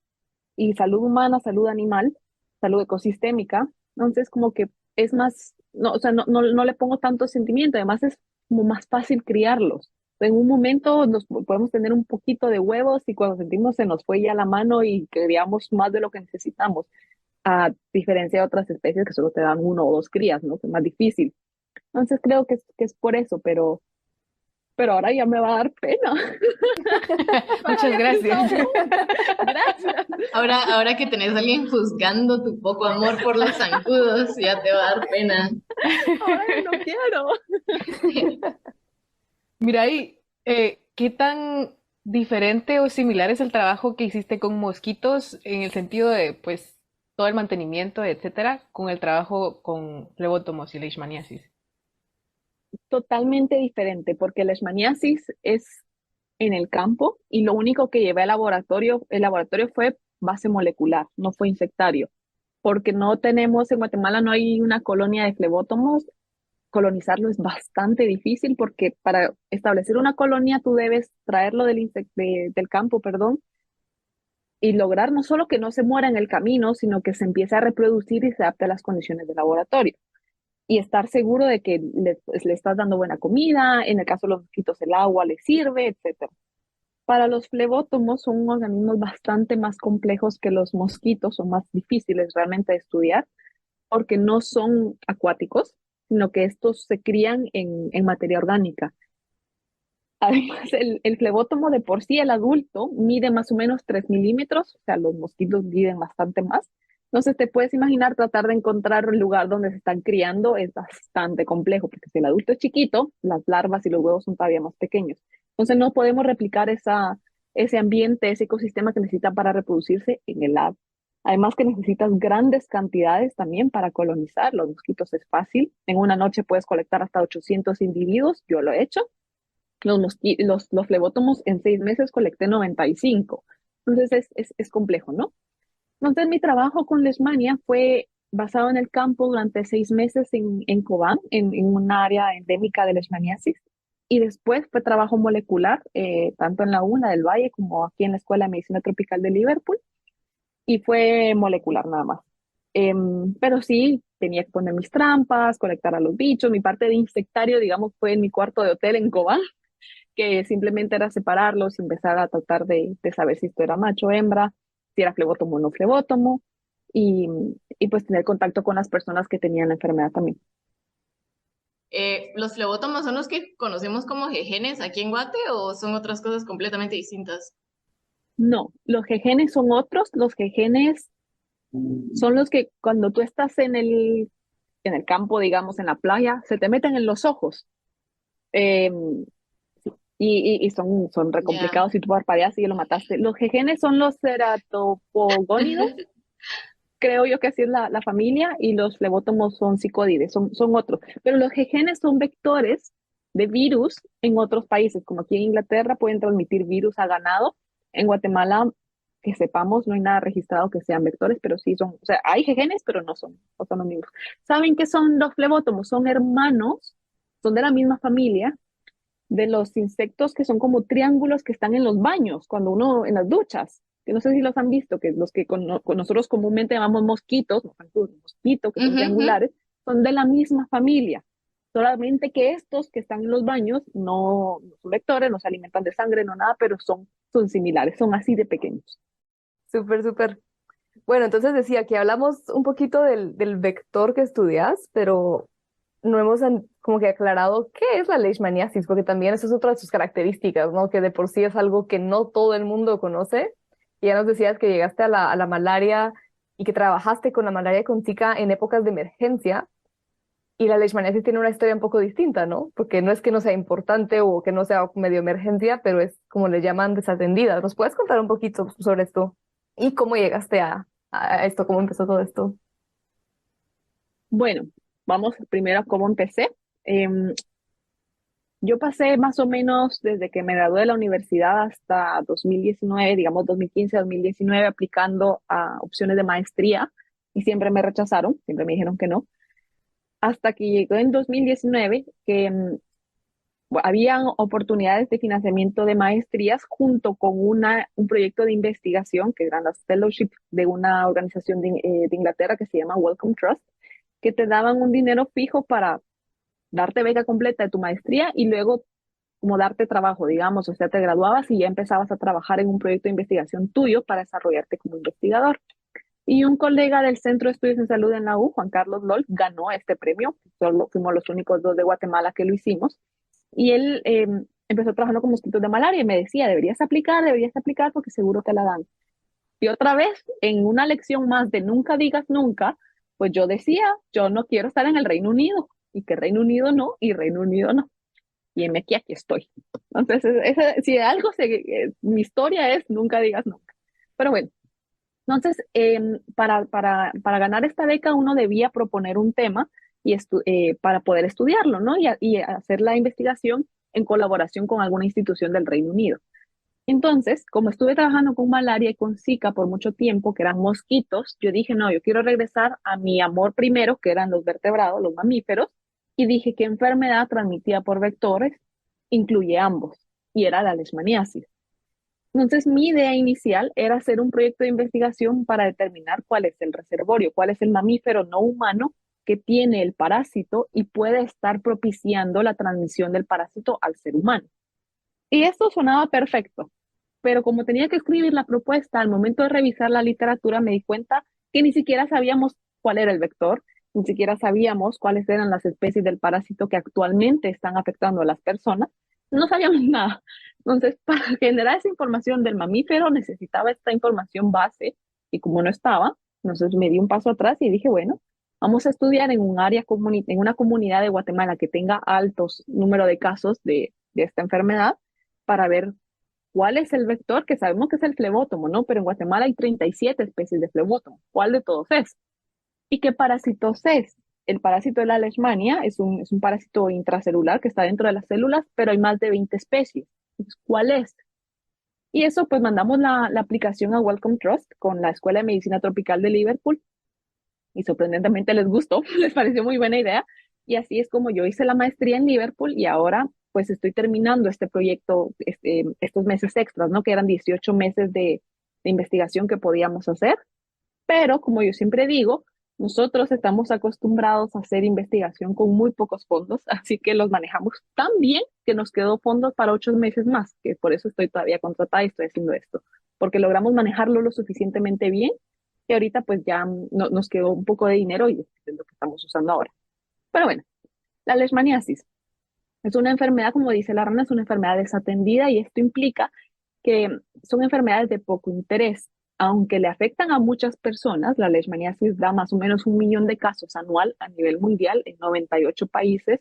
y salud humana, salud animal, salud ecosistémica, entonces como que es más, no, o sea, no le pongo tanto sentimiento, además es como más fácil criarlos. En un momento nos podemos tener un poquito de huevos y cuando sentimos se nos fue ya la mano y criamos más de lo que necesitamos, a diferencia de otras especies que solo te dan uno o dos crías, ¿no? Que es más difícil. Entonces creo que es por eso, pero ahora ya me va a dar pena. Ahora Muchas ya me hizo gracias. Gracias. Ahora que tenés a alguien juzgando tu poco amor por los zancudos, ya te va a dar pena. Ahora ya no quiero. Mira ahí, ¿qué tan diferente o similar es el trabajo que hiciste con mosquitos en el sentido de, pues, todo el mantenimiento, etcétera, con el trabajo con flebótomos y leishmaniasis? Totalmente diferente, porque la leishmaniasis es en el campo y lo único que llevé al laboratorio, el laboratorio fue base molecular, no fue insectario, porque no tenemos, en Guatemala no hay una colonia de flebótomos, colonizarlo es bastante difícil porque para establecer una colonia tú debes traerlo del campo, perdón, y lograr no solo que no se muera en el camino, sino que se empiece a reproducir y se adapte a las condiciones del laboratorio y estar seguro de que le estás dando buena comida, en el caso de los mosquitos el agua le sirve, etcétera. Para los flebótomos son organismos bastante más complejos que los mosquitos, son más difíciles realmente de estudiar porque no son acuáticos, sino que estos se crían en materia orgánica. Además, el flebótomo de por sí, el adulto, mide más o menos 3 milímetros, o sea, los mosquitos miden bastante más. Entonces, te puedes imaginar tratar de encontrar un lugar donde se están criando es bastante complejo, porque si el adulto es chiquito, las larvas y los huevos son todavía más pequeños. Entonces, no podemos replicar ese ambiente, ese ecosistema que necesitan para reproducirse en el lab. Además que necesitas grandes cantidades también para colonizar. Los mosquitos es fácil. En una noche puedes colectar hasta 800 individuos. Yo lo he hecho los flebótomos en 6 meses colecté 95. Entonces es complejo, ¿no? Entonces mi trabajo con Leishmania fue basado en el campo durante 6 meses en Cobán, en una área endémica de Leishmaniasis. Y después fue trabajo molecular, tanto en la UNA del Valle como aquí en la Escuela de Medicina Tropical de Liverpool. Y fue molecular nada más. Pero sí, tenía que poner mis trampas, colectar a los bichos. Mi parte de insectario, digamos, fue en mi cuarto de hotel en Cobán, que simplemente era separarlos y empezar a tratar de saber si esto era macho o hembra, si era flebótomo o no flebótomo, y, y pues tener contacto con las personas que tenían la enfermedad también. ¿Los flebótomos son los que conocemos como jejenes aquí en Guate o son otras cosas completamente distintas? No, los jejenes son otros, los jejenes son los que cuando tú estás en el campo, digamos, en la playa, se te meten en los ojos. Eh, y son re Ya. complicados si tú parpadeas y lo mataste. Los jejenes son los ceratopogónidos, creo yo que así es la familia, y los flebótomos son psicódides, son otros. Pero los jejenes son vectores de virus en otros países, como aquí en Inglaterra pueden transmitir virus a ganado. En Guatemala, que sepamos, no hay nada registrado que sean vectores, pero sí son, o sea, hay genes, pero no son los mismos. ¿Saben qué son los flebótomos? Son hermanos, son de la misma familia de los insectos que son como triángulos que están en los baños, cuando uno, en las duchas, que no sé si los han visto, que los que con nosotros comúnmente llamamos mosquitos, no zancudos, mosquitos, que son Ujú, ujú. triangulares, son de la misma familia. Solamente que estos que están en los baños no son vectores, no se alimentan de sangre, no nada, pero son similares, son así de pequeños. Súper, súper. Bueno, entonces decía que hablamos un poquito del vector que estudias, pero no hemos como que aclarado qué es la leishmaniasis, porque también esa es otra de sus características, ¿no? Que de por sí es algo que no todo el mundo conoce. Y ya nos decías que llegaste a la malaria y que trabajaste con la malaria con Zika en épocas de emergencia. Y la leishmaniasis tiene una historia un poco distinta, ¿no? Porque no es que no sea importante o que no sea medio emergencia, pero es como le llaman desatendida. ¿Nos puedes contar un poquito sobre esto? ¿Y cómo llegaste a esto? ¿Cómo empezó todo esto? Bueno, vamos primero a cómo empecé. Em, yo pasé más o menos desde que me gradué de la universidad hasta 2019, digamos 2015, 2019, aplicando a opciones de maestría y siempre me rechazaron, siempre me dijeron que no, hasta que llegó en 2019 que habían oportunidades de financiamiento de maestrías junto con un proyecto de investigación que eran las fellowships de una organización de Inglaterra que se llama Wellcome Trust, que te daban un dinero fijo para darte beca completa de tu maestría y luego como darte trabajo, digamos, o sea, te graduabas y ya empezabas a trabajar en un proyecto de investigación tuyo para desarrollarte como investigador. Y un colega del Centro de Estudios en Salud en la U, Juan Carlos Lol, ganó este premio. Solo fuimos los únicos dos de Guatemala que lo hicimos. Y él empezó trabajando con mosquitos de malaria y me decía, deberías aplicar porque seguro te la dan. Y otra vez, en una lección más de nunca digas nunca, pues yo decía, yo no quiero estar en el Reino Unido y que Reino Unido no y Reino Unido no. Y aquí estoy. Entonces, si algo, mi historia es nunca digas nunca. Pero bueno, entonces, para ganar esta beca uno debía proponer un tema para poder estudiarlo, ¿no? Y hacer la investigación en colaboración con alguna institución del Reino Unido. Entonces, como estuve trabajando con malaria y con Zika por mucho tiempo, que eran mosquitos, yo dije, no, yo quiero regresar a mi amor primero, que eran los vertebrados, los mamíferos, y dije, ¿qué enfermedad transmitida por vectores incluye ambos? Y era la leishmaniasis. Entonces, mi idea inicial era hacer un proyecto de investigación para determinar cuál es el reservorio, cuál es el mamífero no humano que tiene el parásito y puede estar propiciando la transmisión del parásito al ser humano. Y esto sonaba perfecto, pero como tenía que escribir la propuesta, al momento de revisar la literatura me di cuenta que ni siquiera sabíamos cuál era el vector, ni siquiera sabíamos cuáles eran las especies del parásito que actualmente están afectando a las personas, no sabíamos nada. Entonces, para generar esa información del mamífero necesitaba esta información base y como no estaba, entonces me di un paso atrás y dije, bueno, vamos a estudiar en un área en una comunidad de Guatemala que tenga altos número de casos de esta enfermedad para ver cuál es el vector, que sabemos que es el flebótomo, ¿no? Pero en Guatemala hay 37 especies de flebótomo. ¿Cuál de todos es? ¿Y qué parásitos es? El parásito de la leishmania es un parásito intracelular que está dentro de las células, pero hay más de 20 especies. Entonces, ¿cuál es? Y eso, pues mandamos la aplicación a Wellcome Trust con la Escuela de Medicina Tropical de Liverpool y sorprendentemente les gustó, les pareció muy buena idea. Y así es como yo hice la maestría en Liverpool y ahora pues estoy terminando este proyecto, estos meses extras, ¿no? Que eran 18 meses de investigación que podíamos hacer. Pero como yo siempre digo, nosotros estamos acostumbrados a hacer investigación con muy pocos fondos, así que los manejamos tan bien que nos quedó fondos para 8 meses más, que por eso estoy todavía contratada y estoy haciendo esto, porque logramos manejarlo lo suficientemente bien y ahorita pues ya nos quedó un poco de dinero y es lo que estamos usando ahora. Pero bueno, la leishmaniasis es una enfermedad, como dice la rana, es una enfermedad desatendida y esto implica que son enfermedades de poco interés. Aunque le afectan a muchas personas, la leishmaniasis da más o menos 1 millón de casos anual a nivel mundial en 98 países.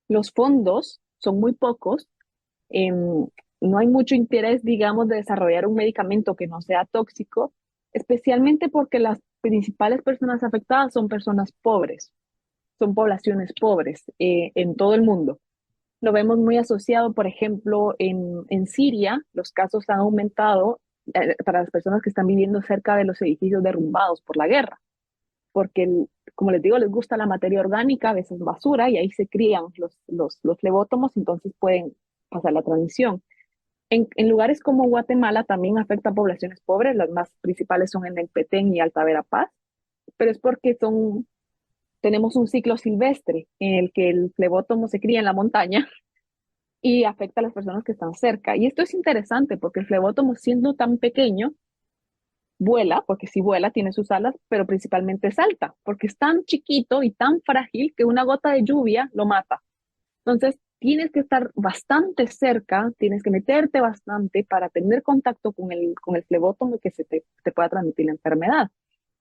Los fondos son muy pocos. No hay mucho interés, digamos, de desarrollar un medicamento que no sea tóxico, especialmente porque las principales personas afectadas son personas pobres, son poblaciones pobres en todo el mundo. Lo vemos muy asociado, por ejemplo, en Siria, los casos han aumentado para las personas que están viviendo cerca de los edificios derrumbados por la guerra, porque, como les digo, les gusta la materia orgánica, a veces basura, y ahí se crían los flebótomos, entonces pueden pasar la transmisión. En lugares como Guatemala también afecta a poblaciones pobres, las más principales son en el Petén y Alta Verapaz, pero es porque tenemos un ciclo silvestre en el que el flebótomo se cría en la montaña y afecta a las personas que están cerca. Y esto es interesante porque el flebótomo, siendo tan pequeño, vuela, porque sí vuela, tiene sus alas, pero principalmente salta, porque es tan chiquito y tan frágil que una gota de lluvia lo mata. Entonces, tienes que estar bastante cerca, tienes que meterte bastante para tener contacto con el flebótomo y que te pueda transmitir la enfermedad.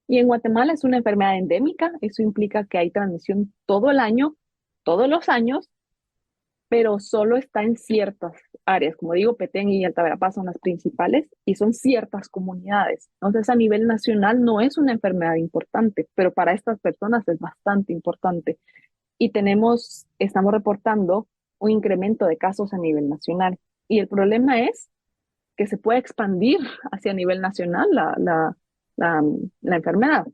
Y en Guatemala es una enfermedad endémica, eso implica que hay transmisión todo el año, todos los años, pero solo está en ciertas áreas. Como digo, Petén y Alta Verapaz son las principales y son ciertas comunidades. Entonces, a nivel nacional no es una enfermedad importante, pero para estas personas es bastante importante. Y estamos reportando un incremento de casos a nivel nacional. Y el problema es que se puede expandir hacia nivel nacional la enfermedad.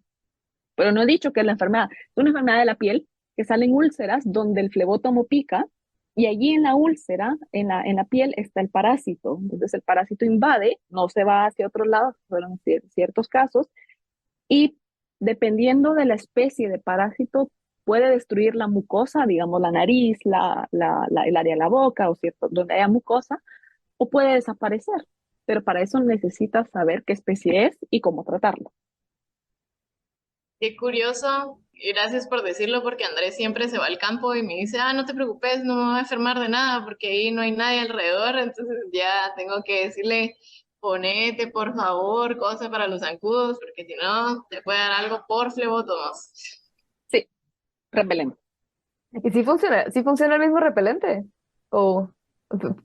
Pero no he dicho que es la enfermedad. Es una enfermedad de la piel que salen úlceras donde el flebótomo pica y allí en la úlcera, en la piel, está el parásito. Entonces el parásito invade, no se va hacia otros lados, fueron ciertos casos, y dependiendo de la especie de parásito, puede destruir la mucosa, digamos la nariz, el área de la boca o cierto, donde haya mucosa, o puede desaparecer. Pero para eso necesitas saber qué especie es y cómo tratarlo. Qué curioso, y gracias por decirlo porque Andrés siempre se va al campo y me dice, no te preocupes, no me voy a enfermar de nada porque ahí no hay nadie alrededor, entonces ya tengo que decirle, ponete por favor cosas para los zancudos porque si no te puede dar algo por flebótomos. Sí, repelente. ¿Y sí funciona el mismo repelente? O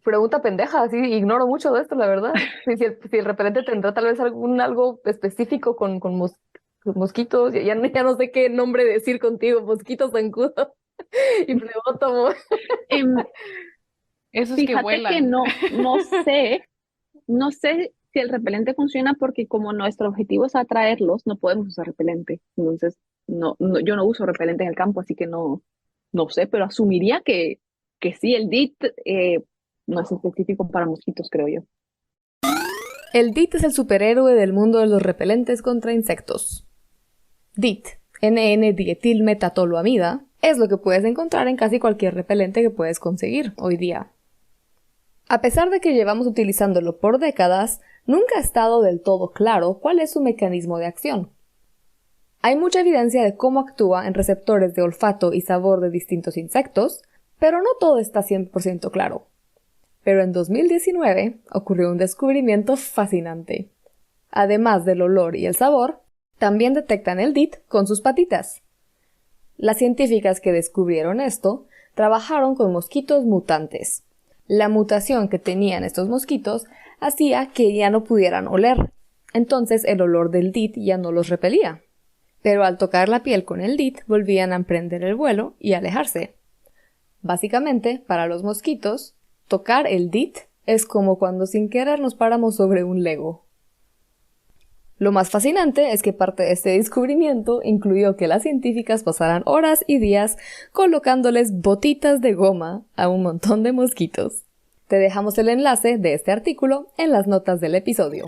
pregunta pendeja, así ignoro mucho de esto, la verdad. Si el repelente tendrá tal vez algo específico con mosquitos, ya no sé qué nombre decir contigo, mosquitos, zancudo y flebótomo. Esos que Fíjate vuelan. que no sé si el repelente funciona porque como nuestro objetivo es atraerlos, no podemos usar repelente. Entonces, yo no uso repelente en el campo, así que no sé, pero asumiría que sí, el DIT no es específico para mosquitos, creo yo. El DIT es el superhéroe del mundo de los repelentes contra insectos. DIT, NN-dietilmetatoluamida, es lo que puedes encontrar en casi cualquier repelente que puedes conseguir hoy día. A pesar de que llevamos utilizándolo por décadas, nunca ha estado del todo claro cuál es su mecanismo de acción. Hay mucha evidencia de cómo actúa en receptores de olfato y sabor de distintos insectos, pero no todo está 100% claro. Pero en 2019 ocurrió un descubrimiento fascinante. Además del olor y el sabor, también detectan el DIT con sus patitas. Las científicas que descubrieron esto trabajaron con mosquitos mutantes. La mutación que tenían estos mosquitos hacía que ya no pudieran oler, entonces el olor del DIT ya no los repelía. Pero al tocar la piel con el DIT volvían a emprender el vuelo y alejarse. Básicamente, para los mosquitos, tocar el DIT es como cuando sin querer nos paramos sobre un Lego. Lo más fascinante es que parte de este descubrimiento incluyó que las científicas pasaran horas y días colocándoles botitas de goma a un montón de mosquitos. Te dejamos el enlace de este artículo en las notas del episodio.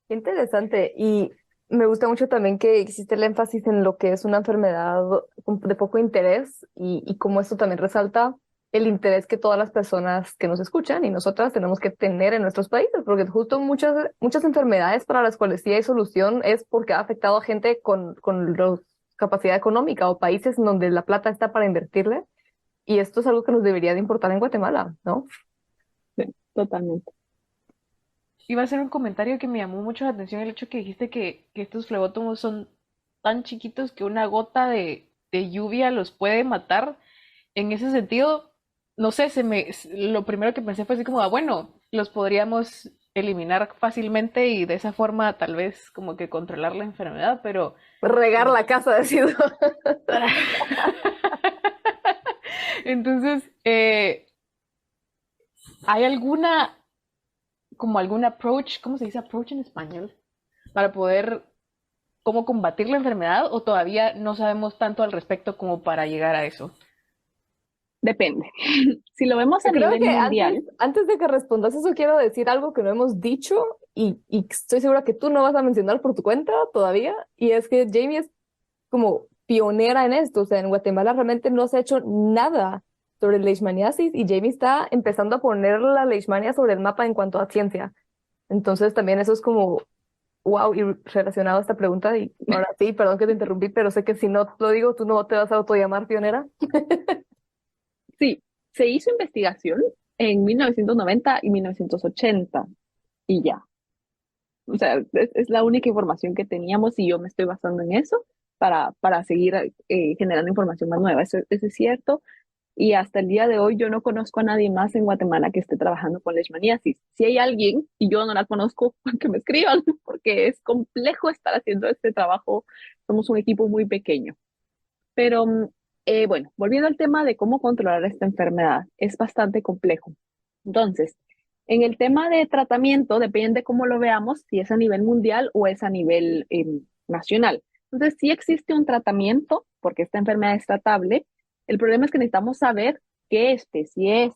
Interesante, y me gusta mucho también que existe el énfasis en lo que es una enfermedad de poco interés y cómo esto también resalta el interés que todas las personas que nos escuchan y nosotras tenemos que tener en nuestros países, porque justo muchas enfermedades para las cuales sí hay solución es porque ha afectado a gente con capacidad económica o países en donde la plata está para invertirle, y esto es algo que nos debería de importar en Guatemala, ¿no? Sí, totalmente. Iba a hacer un comentario que me llamó mucho la atención, el hecho que dijiste que estos flebótomos son tan chiquitos que una gota de lluvia los puede matar. En ese sentido, no sé, lo primero que pensé fue así como, bueno, los podríamos eliminar fácilmente y de esa forma tal vez como que controlar la enfermedad, pero... Regar la casa, decido. Entonces, ¿hay algún approach, ¿cómo se dice approach en español? Para poder, ¿cómo combatir la enfermedad o todavía no sabemos tanto al respecto como para llegar a eso? Depende. Si lo vemos a Creo nivel que mundial, antes de que respondas eso, quiero decir algo que no hemos dicho y estoy segura que tú no vas a mencionar por tu cuenta todavía, y es que Jamie es como pionera en esto. O sea, en Guatemala realmente no se ha hecho nada sobre leishmaniasis y Jamie está empezando a poner la leishmania sobre el mapa en cuanto a ciencia. Entonces también eso es como, wow, y relacionado a esta pregunta, y ahora sí, perdón que te interrumpí, pero sé que si no lo digo, tú no te vas a autollamar pionera. sí, se hizo investigación en 1990 y 1980 y ya. O sea, es la única información que teníamos y yo me estoy basando en eso para seguir generando información más nueva. Eso es cierto. Y hasta el día de hoy yo no conozco a nadie más en Guatemala que esté trabajando con leishmaniasis. Si hay alguien y yo no la conozco, que me escriban, porque es complejo estar haciendo este trabajo. Somos un equipo muy pequeño. Pero bueno, volviendo al tema de cómo controlar esta enfermedad, es bastante complejo. Entonces, en el tema de tratamiento, depende cómo lo veamos, si es a nivel mundial o es a nivel nacional. Entonces, sí existe un tratamiento, porque esta enfermedad es tratable. El problema es que necesitamos saber qué especie es.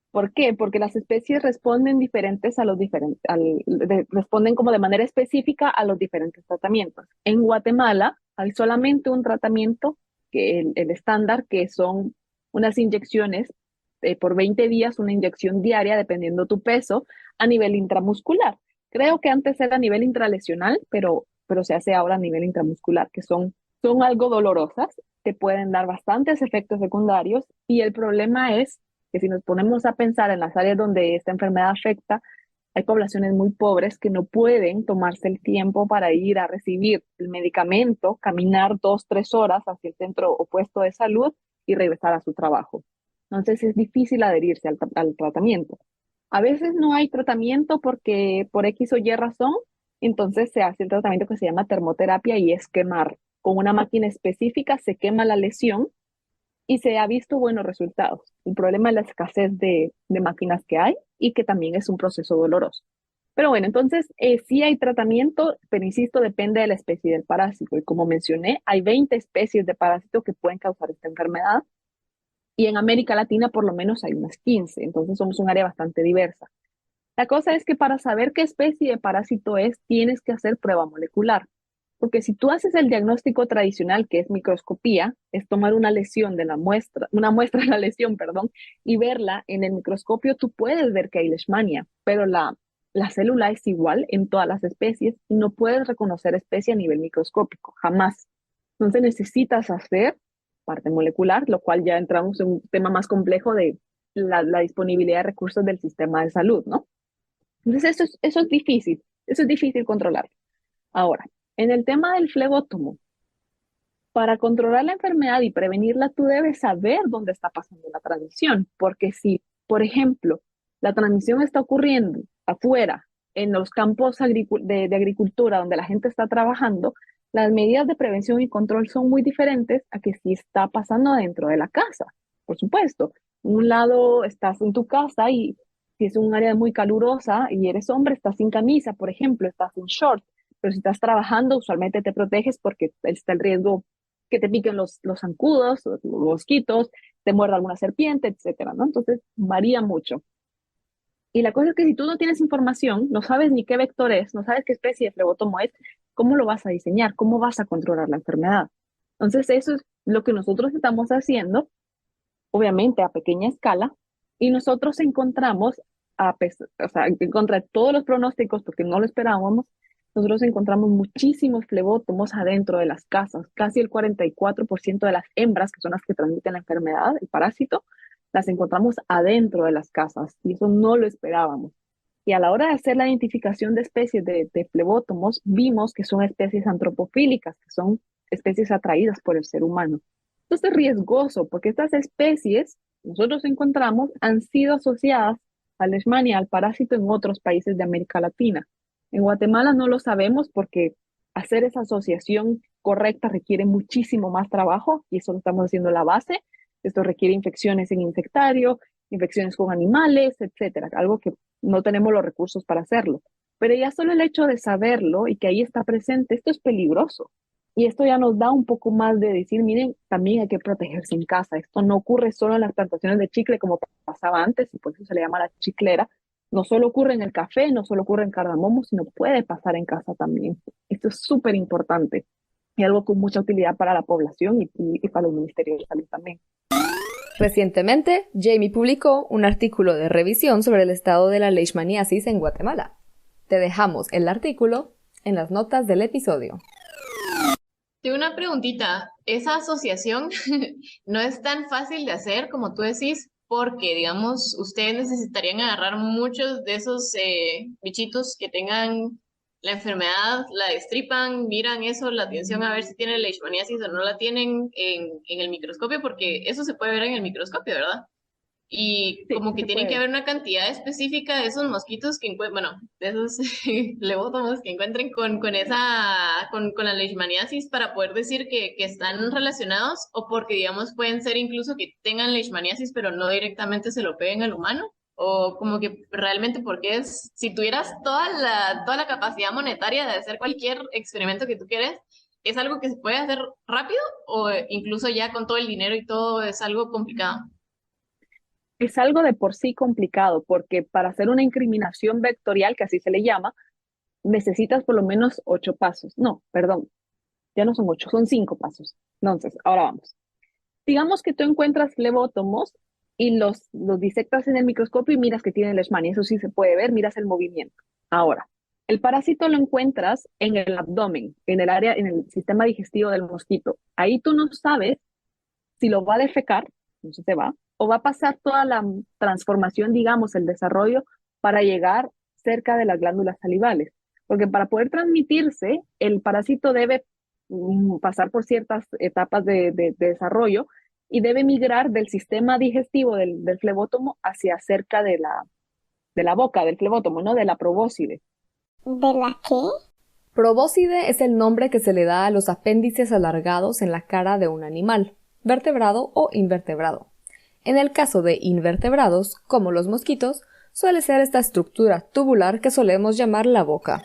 ¿Por qué? Porque las especies responden diferentes a los diferentes, responden como de manera específica a los diferentes tratamientos. En Guatemala hay solamente un tratamiento, que el estándar, que son unas inyecciones por 20 días, una inyección diaria, dependiendo tu peso, a nivel intramuscular. Creo que antes era a nivel intralesional, pero se hace ahora a nivel intramuscular, que son algo dolorosas, te pueden dar bastantes efectos secundarios y el problema es que si nos ponemos a pensar en las áreas donde esta enfermedad afecta, hay poblaciones muy pobres que no pueden tomarse el tiempo para ir a recibir el medicamento, caminar 2, 3 horas hacia el centro opuesto de salud y regresar a su trabajo. Entonces es difícil adherirse al tratamiento. A veces no hay tratamiento porque por X o Y razón, entonces se hace el tratamiento que se llama termoterapia y es quemar. Con una máquina específica se quema la lesión y se ha visto buenos resultados. El problema es la escasez de máquinas que hay y que también es un proceso doloroso. Pero bueno, entonces sí hay tratamiento, pero insisto, depende de la especie del parásito. Y como mencioné, hay 20 especies de parásitos que pueden causar esta enfermedad y en América Latina por lo menos hay unas 15, entonces somos un área bastante diversa. La cosa es que para saber qué especie de parásito es, tienes que hacer prueba molecular. Porque si tú haces el diagnóstico tradicional, que es microscopía, es tomar una lesión de la muestra, una muestra de la lesión, perdón, y verla en el microscopio, tú puedes ver que hay leishmania, pero la célula es igual en todas las especies y no puedes reconocer especie a nivel microscópico, jamás. Entonces necesitas hacer parte molecular, lo cual ya entramos en un tema más complejo de la disponibilidad de recursos del sistema de salud, ¿no? Entonces eso es difícil controlar. Ahora, en el tema del flebótomo, para controlar la enfermedad y prevenirla, tú debes saber dónde está pasando la transmisión, porque si, por ejemplo, la transmisión está ocurriendo afuera, en los campos de agricultura donde la gente está trabajando, las medidas de prevención y control son muy diferentes a que si está pasando dentro de la casa. Por supuesto, un lado estás en tu casa y si es un área muy calurosa y eres hombre, estás sin camisa, por ejemplo, estás en short, pero si estás trabajando, usualmente te proteges porque está el riesgo que te piquen los zancudos, los mosquitos, te muerda alguna serpiente, etcétera, ¿no? Entonces, varía mucho. Y la cosa es que si tú no tienes información, no sabes ni qué vector es, no sabes qué especie de flebotomo es, ¿cómo lo vas a diseñar? ¿Cómo vas a controlar la enfermedad? Entonces, eso es lo que nosotros estamos haciendo, obviamente a pequeña escala, y nosotros encontramos, o sea, en contra de todos los pronósticos, porque no lo esperábamos, nosotros encontramos muchísimos flebótomos adentro de las casas. Casi el 44% de las hembras, que son las que transmiten la enfermedad, el parásito, las encontramos adentro de las casas, y eso no lo esperábamos. Y a la hora de hacer la identificación de especies de flebótomos, vimos que son especies antropofílicas, que son especies atraídas por el ser humano. Esto es riesgoso porque estas especies, nosotros encontramos, han sido asociadas a leishmania, al parásito en otros países de América Latina. En Guatemala no lo sabemos porque hacer esa asociación correcta requiere muchísimo más trabajo y eso lo estamos haciendo la base, Esto requiere infecciones en insectario, infecciones con animales, etcétera, algo que no tenemos los recursos para hacerlo. Pero ya solo el hecho de saberlo y que ahí está presente, esto es peligroso. Y esto ya nos da un poco más de decir, miren, también hay que protegerse en casa. Esto no ocurre solo en las plantaciones de chicle como pasaba antes, y por eso se le llama la chiclera. No solo ocurre en el café, no solo ocurre en cardamomo, sino puede pasar en casa también. Esto es súper importante y algo con mucha utilidad para la población y para los ministerios de salud también. Recientemente, Jamie publicó un artículo de revisión sobre el estado de la leishmaniasis en Guatemala. Te dejamos el artículo en las notas del episodio. Tengo una preguntita. Esa asociación no es tan fácil de hacer como tú decís, porque, digamos, ustedes necesitarían agarrar muchos de esos bichitos que tengan la enfermedad, la destripan, miran eso, la atención a ver si tienen leishmaniasis o no la tienen en el microscopio, porque eso se puede ver en el microscopio, ¿verdad? Y Sí, como sí que se tiene que puede. haber una cantidad específica de esos mosquitos que encuentren, bueno, de esos levótomos que encuentren con la leishmaniasis para poder decir que están relacionados o porque, digamos, pueden ser incluso que tengan leishmaniasis pero no directamente se lo peguen al humano. O como que realmente porque si tuvieras toda la capacidad monetaria de hacer cualquier experimento que tú quieres, ¿es algo que se puede hacer rápido o incluso ya con todo el dinero y todo es algo complicado? Es algo de por sí complicado porque para hacer una incriminación vectorial, que así se le llama, necesitas por lo menos 8 pasos. No, perdón, ya no son 8, son 5 pasos. Entonces, ahora vamos. Digamos que tú encuentras flebótomos y los disectas en el microscopio y miras que tienen leishmania. Eso sí se puede ver, miras el movimiento. Ahora, el parásito lo encuentras en el abdomen, en el área, en el sistema digestivo del mosquito. Ahí tú no sabes si lo va a defecar, no sé si se va, o va a pasar toda la transformación, digamos, el desarrollo para llegar cerca de las glándulas salivales. Porque para poder transmitirse, el parásito debe pasar por ciertas etapas de desarrollo y debe migrar del sistema digestivo del flebótomo hacia cerca de la boca del flebótomo, ¿no? De la probóscide. ¿De la qué? Probóscide es el nombre que se le da a los apéndices alargados en la cara de un animal, vertebrado o invertebrado. En el caso de invertebrados, como los mosquitos, suele ser esta estructura tubular que solemos llamar la boca.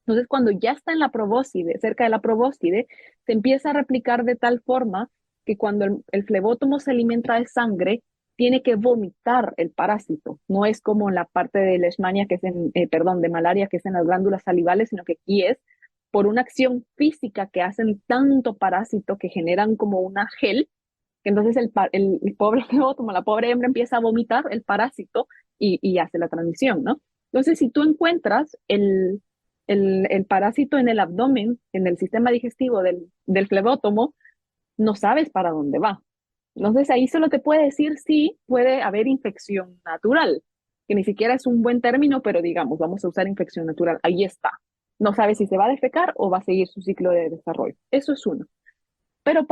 Entonces, cuando ya está en la probóscide, cerca de la probóscide, se empieza a replicar de tal forma que cuando el flebótomo se alimenta de sangre, tiene que vomitar el parásito. No es como en la parte de leishmania, que es de malaria, que es en las glándulas salivales, sino que aquí es por una acción física que hacen tanto parásito que generan como una gel, que entonces el pobre flebótomo, la pobre hembra empieza a vomitar el parásito y hace la transmisión, ¿no? Entonces, si tú encuentras el parásito en el abdomen, en el sistema digestivo del flebótomo, no sabes para dónde va. Entonces ahí solo te puede decir si puede haber infección natural, que ni siquiera es un buen término, pero digamos, vamos a usar infección natural. Ahí está. No sabes si se va a defecar o va a seguir su ciclo de desarrollo. Eso es uno. Pero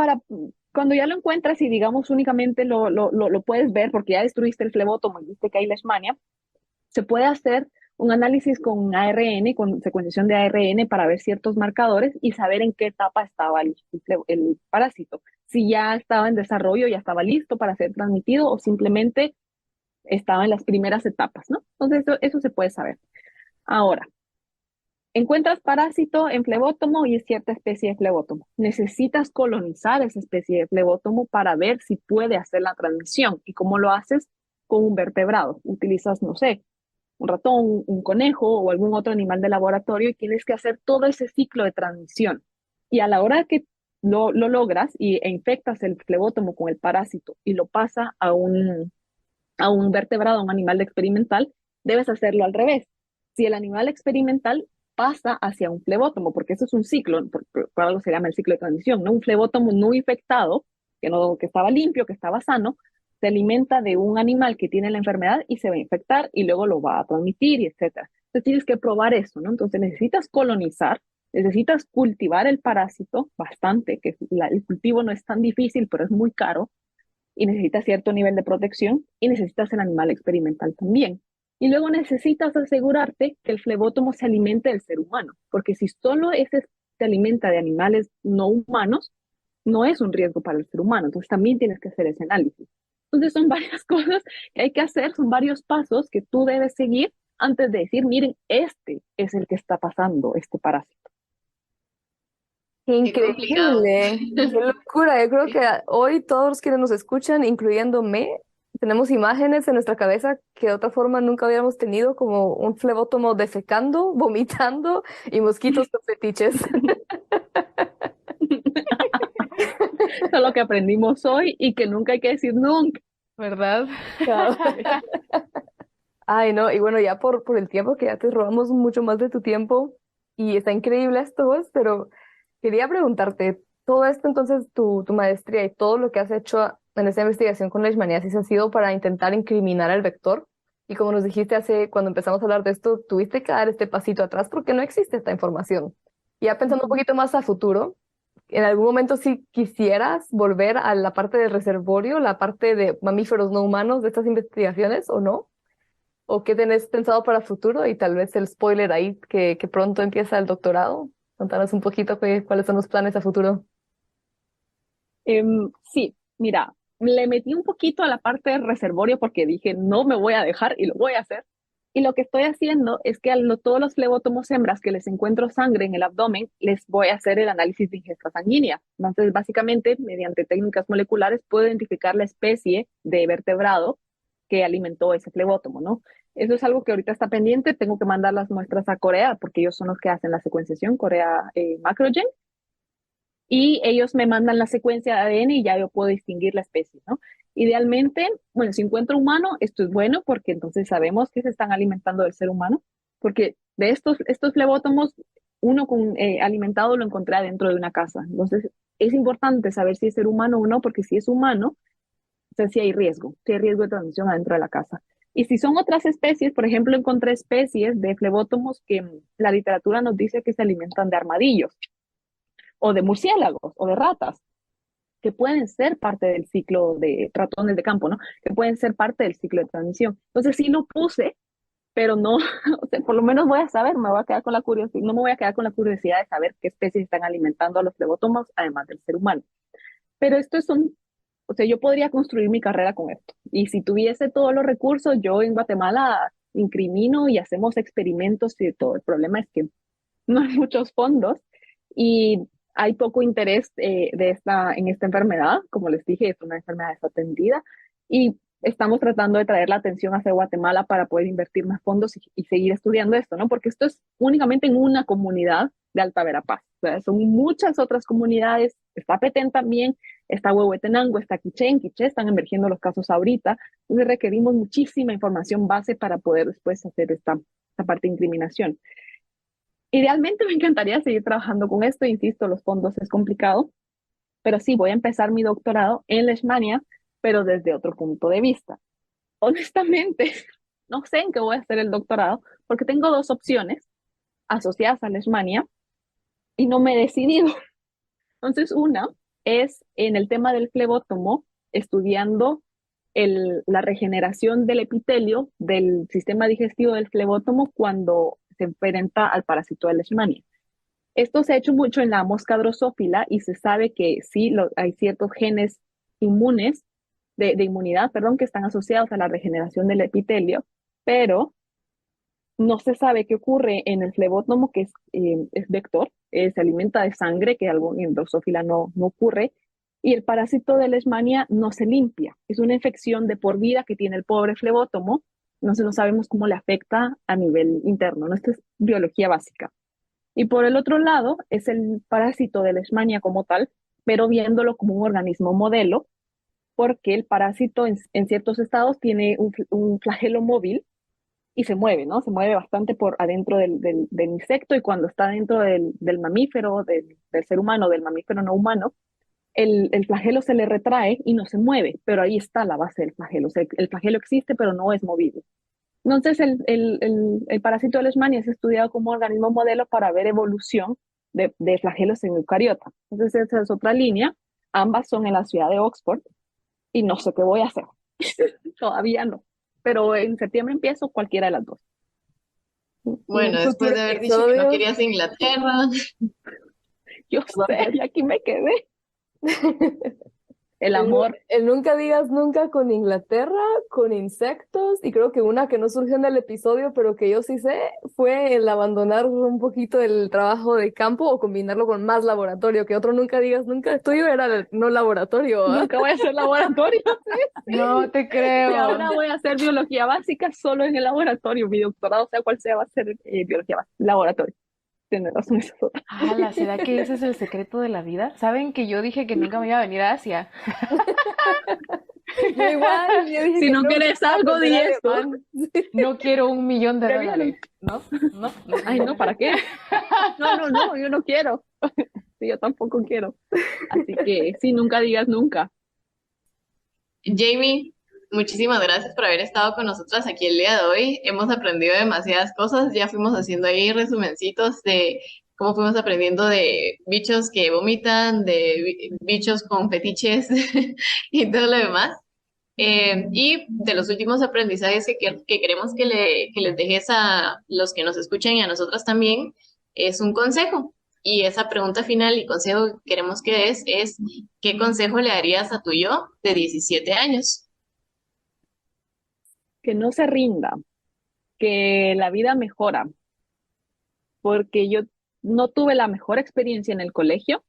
cuando ya lo encuentras y digamos únicamente lo puedes ver porque ya destruiste el flebótomo y viste que hay leishmania, se puede hacer un análisis con ARN, con secuenciación de ARN para ver ciertos marcadores y saber en qué etapa estaba el parásito. Si ya estaba en desarrollo, ya estaba listo para ser transmitido o simplemente estaba en las primeras etapas, ¿no? Entonces eso se puede saber. Ahora, encuentras parásito en flebótomo y es cierta especie de flebótomo. Necesitas colonizar esa especie de flebótomo para ver si puede hacer la transmisión. ¿Y cómo lo haces? Con un vertebrado. Utilizas, no sé, un ratón, un conejo o algún otro animal de laboratorio y tienes que hacer todo ese ciclo de transmisión. Y a la hora que lo logras e infectas el flebótomo con el parásito y lo pasa a un vertebrado, a un animal experimental, debes hacerlo al revés. Si el animal experimental pasa hacia un flebótomo, porque eso es un ciclo, por algo se llama el ciclo de transmisión, ¿no? Un flebótomo no infectado, que estaba limpio, que estaba sano, se alimenta de un animal que tiene la enfermedad y se va a infectar y luego lo va a transmitir y etcétera. Entonces tienes que probar eso, ¿no? Entonces necesitas colonizar, necesitas cultivar el parásito bastante, que el cultivo no es tan difícil, pero es muy caro y necesitas cierto nivel de protección y necesitas el animal experimental también. Y luego necesitas asegurarte que el flebótomo se alimente del ser humano, porque si solo ese se alimenta de animales no humanos, no es un riesgo para el ser humano. Entonces también tienes que hacer ese análisis. Entonces son varias cosas que hay que hacer, son varios pasos que tú debes seguir antes de decir, miren, este es el que está pasando, este parásito. Qué Qué complicado. increíble, qué locura. Yo creo que hoy todos los quienes nos escuchan, incluyéndome, tenemos imágenes en nuestra cabeza que de otra forma nunca habíamos tenido, como un flebótomo defecando, vomitando y mosquitos con fetiches. Eso es lo que aprendimos hoy y que nunca hay que decir nunca. ¿Verdad? Ay, no, y bueno, ya por el tiempo que ya te robamos mucho más de tu tiempo y está increíble esto, vos, pero quería preguntarte, todo esto entonces, tu maestría y todo lo que has hecho en esta investigación con leishmaniasis ha sido para intentar incriminar al vector. Y como nos dijiste cuando empezamos a hablar de esto, tuviste que dar este pasito atrás porque no existe esta información. Ya pensando un poquito más a futuro, ¿en algún momento si quisieras volver a la parte del reservorio, la parte de mamíferos no humanos de estas investigaciones o no? ¿O qué tenés pensado para futuro? Y tal vez el spoiler ahí, que pronto empieza el doctorado. Contanos un poquito cuáles son los planes a futuro. Sí, mira, le metí un poquito a la parte del reservorio porque dije, no me voy a dejar y lo voy a hacer. Y lo que estoy haciendo es que todos los flebótomos hembras que les encuentro sangre en el abdomen, les voy a hacer el análisis de ingesta sanguínea. Entonces, básicamente, mediante técnicas moleculares, puedo identificar la especie de vertebrado que alimentó ese flebótomo, ¿no? Eso es algo que ahorita está pendiente. Tengo que mandar las muestras a Corea porque ellos son los que hacen la secuenciación, Corea Macrogen, y ellos me mandan la secuencia de ADN y ya yo puedo distinguir la especie, ¿no? Idealmente, bueno, si encuentro humano, esto es bueno porque entonces sabemos que se están alimentando del ser humano, porque de estos flebótomos, uno alimentado lo encontré dentro de una casa. Entonces, es importante saber si es ser humano o no, porque si es humano, o sea, si hay riesgo de transmisión adentro de la casa. Y si son otras especies, por ejemplo, encontré especies de flebótomos que la literatura nos dice que se alimentan de armadillos o de murciélagos o de ratas, que pueden ser parte del ciclo de ratones de campo, ¿no? Que pueden ser parte del ciclo de transmisión. Entonces sí lo puse, pero no, o sea, por lo menos voy a saber, me voy a quedar con la curiosidad, no me voy a quedar con la curiosidad de saber qué especies están alimentando a los flebótomos, además del ser humano. Pero esto es o sea, yo podría construir mi carrera con esto. Y si tuviese todos los recursos, yo en Guatemala incrimino y hacemos experimentos y todo. El problema es que no hay muchos fondos y hay poco interés en esta enfermedad. Como les dije, es una enfermedad desatendida y estamos tratando de traer la atención hacia Guatemala para poder invertir más fondos y seguir estudiando esto, ¿no? Porque esto es únicamente en una comunidad de Alta Verapaz. O sea, son muchas otras comunidades. Está Petén también, está Huehuetenango, está Quiché, están emergiendo los casos ahorita. Entonces requerimos muchísima información base para poder después hacer esta parte de incriminación. Idealmente me encantaría seguir trabajando con esto, insisto, los fondos es complicado, pero sí voy a empezar mi doctorado en Leishmania, pero desde otro punto de vista. Honestamente, no sé en qué voy a hacer el doctorado, porque tengo dos opciones asociadas a Leishmania y no me he decidido. Entonces, una es en el tema del flebótomo, estudiando la regeneración del epitelio del sistema digestivo del flebótomo cuando se enfrenta al parásito de Leishmania. Esto se ha hecho mucho en la mosca drosófila y se sabe que sí hay ciertos genes inmunes, de inmunidad, perdón, que están asociados a la regeneración del epitelio, pero no se sabe qué ocurre en el flebótomo, que es vector, se alimenta de sangre, que algo en drosófila no ocurre, y el parásito de Leishmania no se limpia. Es una infección de por vida que tiene el pobre flebótomo, no sabemos cómo le afecta a nivel interno, ¿no? Esto es biología básica. Y por el otro lado, es el parásito de Leishmania como tal, pero viéndolo como un organismo modelo, porque el parásito en ciertos estados tiene un flagelo móvil y se mueve, ¿no? Se mueve bastante por adentro del insecto y cuando está dentro del mamífero, del ser humano, del mamífero no humano, el flagelo se le retrae y no se mueve, pero ahí está la base del flagelo. O sea, el flagelo existe, pero no es movible. Entonces, el parásito de Leishmania es estudiado como organismo modelo para ver evolución de flagelos en eucariota. Entonces, esa es otra línea. Ambas son en la ciudad de Oxford y no sé qué voy a hacer. Todavía no. Pero en septiembre empiezo cualquiera de las dos. Bueno, después de haber dicho que no querías Inglaterra. Yo sé, y aquí me quedé. El amor. El nunca digas nunca con Inglaterra, con insectos, y creo que una que no surgió en el episodio, pero que yo sí sé, fue el abandonar un poquito el trabajo de campo o combinarlo con más laboratorio, que otro nunca digas nunca, el tuyo era el no laboratorio, ¿ah? Nunca voy a hacer laboratorio. No te Y creo. ahora voy a hacer biología básica solo en el laboratorio. Mi doctorado, sea cual sea, va a ser biología básica, laboratorio. Tienes razón, eso es otra. Ala, ¿será que ese es el secreto de la vida? ¿Saben que yo dije que nunca me iba a venir a Asia? Yo igual, yo dije Si que no nunca quieres iba a algo, di aprender esto. alemán. No quiero $1.000.000. Qué bien. No, no, no. Ay, no, ¿para qué? No, yo no quiero. Sí, yo tampoco quiero. Así que sí, nunca digas nunca. Jamie, muchísimas gracias por haber estado con nosotras aquí el día de hoy. Hemos aprendido demasiadas cosas. Ya fuimos haciendo ahí resumencitos de cómo fuimos aprendiendo de bichos que vomitan, de bichos con fetiches y todo lo demás. Y de los últimos aprendizajes que queremos que les dejes a los que nos escuchan y a nosotras también, es un consejo. Y esa pregunta final y consejo que queremos que des es, ¿qué consejo le darías a tu yo de 17 años? Que no se rinda, que la vida mejora, porque yo no tuve la mejor experiencia en el colegio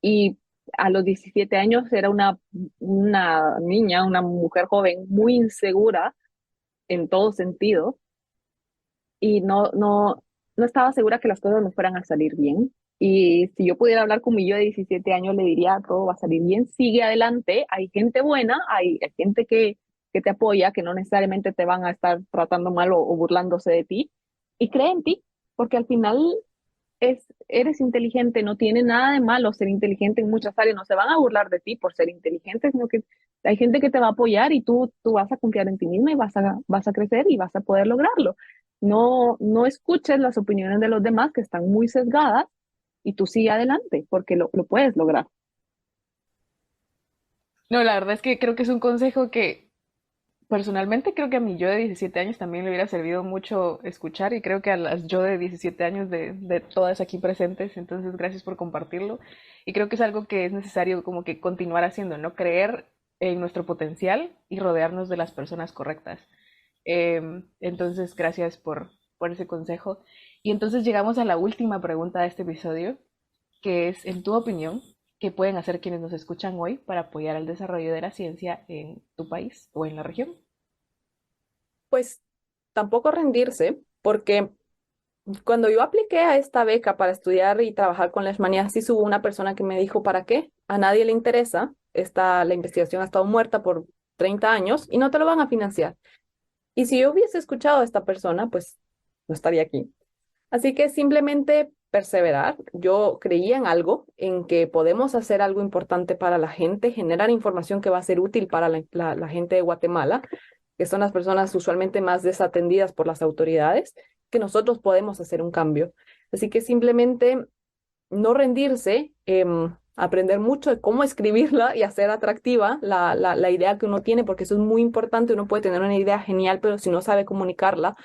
y a los 17 años era una niña, una mujer joven muy insegura en todo sentido y no estaba segura que las cosas me fueran a salir bien. Y si yo pudiera hablar con mi yo de 17 años, le diría, todo va a salir bien, sigue adelante, hay gente buena, hay gente que te apoya, que no necesariamente te van a estar tratando mal o burlándose de ti, y cree en ti, porque al final eres inteligente, no tiene nada de malo ser inteligente en muchas áreas, no se van a burlar de ti por ser inteligente, sino que hay gente que te va a apoyar y tú vas a confiar en ti misma y vas a crecer y vas a poder lograrlo. No escuches las opiniones de los demás que están muy sesgadas y tú sigue adelante porque lo puedes lograr. No, la verdad es que creo que es un consejo que personalmente creo que a mi yo de 17 años también le hubiera servido mucho escuchar y creo que a las yo de 17 años de todas aquí presentes, entonces gracias por compartirlo y creo que es algo que es necesario como que continuar haciendo, ¿no? Creer en nuestro potencial y rodearnos de las personas correctas. Entonces, gracias por ese consejo. Y entonces llegamos a la última pregunta de este episodio, que es, en tu opinión, ¿qué pueden hacer quienes nos escuchan hoy para apoyar el desarrollo de la ciencia en tu país o en la región? Pues tampoco rendirse, porque cuando yo apliqué a esta beca para estudiar y trabajar con leishmaniasis, hubo una persona que me dijo, ¿para qué? A nadie le interesa, la investigación ha estado muerta por 30 años y no te lo van a financiar. Y si yo hubiese escuchado a esta persona, pues no estaría aquí. Así que simplemente perseverar. Yo creía en algo, en que podemos hacer algo importante para la gente, generar información que va a ser útil para la gente de Guatemala, que son las personas usualmente más desatendidas por las autoridades, que nosotros podemos hacer un cambio. Así que simplemente no rendirse, aprender mucho de cómo escribirla y hacer atractiva la idea que uno tiene, porque eso es muy importante. Uno puede tener una idea genial, pero si no sabe comunicarla,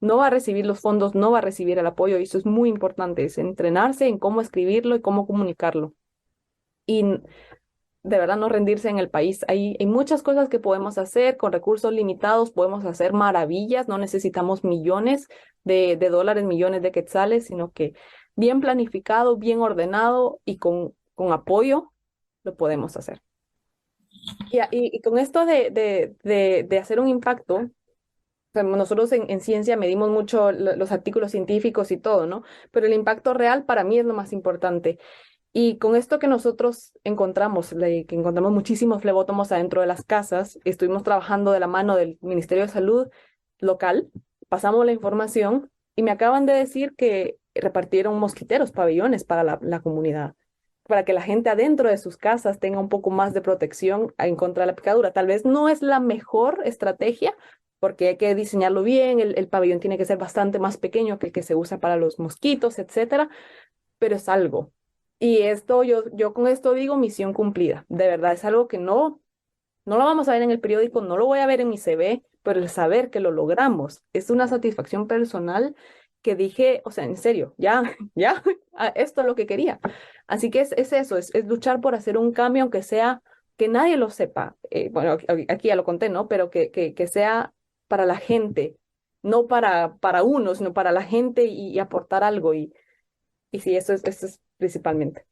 no va a recibir los fondos, no va a recibir el apoyo, y eso es muy importante, es entrenarse en cómo escribirlo y cómo comunicarlo. Y de verdad no rendirse en el país. Hay muchas cosas que podemos hacer con recursos limitados, podemos hacer maravillas, no necesitamos millones de dólares, millones de quetzales, sino que bien planificado, bien ordenado y con apoyo lo podemos hacer. Y con esto de hacer un impacto, o sea, nosotros en ciencia medimos mucho los artículos científicos y todo, ¿no? Pero el impacto real para mí es lo más importante. Y con esto que nosotros encontramos, que encontramos muchísimos flebótomos adentro de las casas, estuvimos trabajando de la mano del Ministerio de Salud local, pasamos la información y me acaban de decir que repartieron mosquiteros, pabellones para la comunidad, para que la gente adentro de sus casas tenga un poco más de protección en contra de la picadura. Tal vez no es la mejor estrategia, porque hay que diseñarlo bien, el pabellón tiene que ser bastante más pequeño que el que se usa para los mosquitos, etcétera, pero es algo. Y esto, yo con esto digo misión cumplida. De verdad, es algo que no lo vamos a ver en el periódico, no lo voy a ver en mi CV, pero el saber que lo logramos es una satisfacción personal que dije, o sea, en serio, ya, esto es lo que quería. Así que es eso, es luchar por hacer un cambio, aunque sea que nadie lo sepa. Bueno, aquí ya lo conté, ¿no? Pero que sea para la gente, no para uno, sino para la gente y aportar algo. Y sí, eso es principalmente.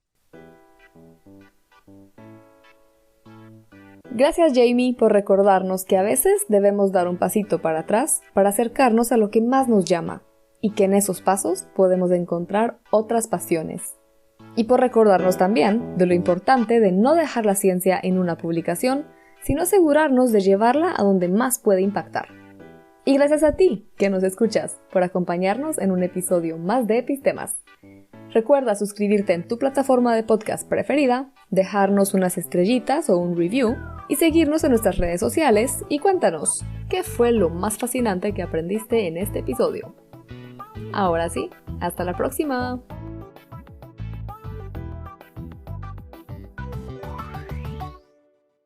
Gracias, Jamie, por recordarnos que a veces debemos dar un pasito para atrás para acercarnos a lo que más nos llama y que en esos pasos podemos encontrar otras pasiones. Y por recordarnos también de lo importante de no dejar la ciencia en una publicación, sino asegurarnos de llevarla a donde más puede impactar. Y gracias a ti, que nos escuchas, por acompañarnos en un episodio más de Epistemas. Recuerda suscribirte en tu plataforma de podcast preferida, dejarnos unas estrellitas o un review y seguirnos en nuestras redes sociales y cuéntanos qué fue lo más fascinante que aprendiste en este episodio. Ahora sí, hasta la próxima.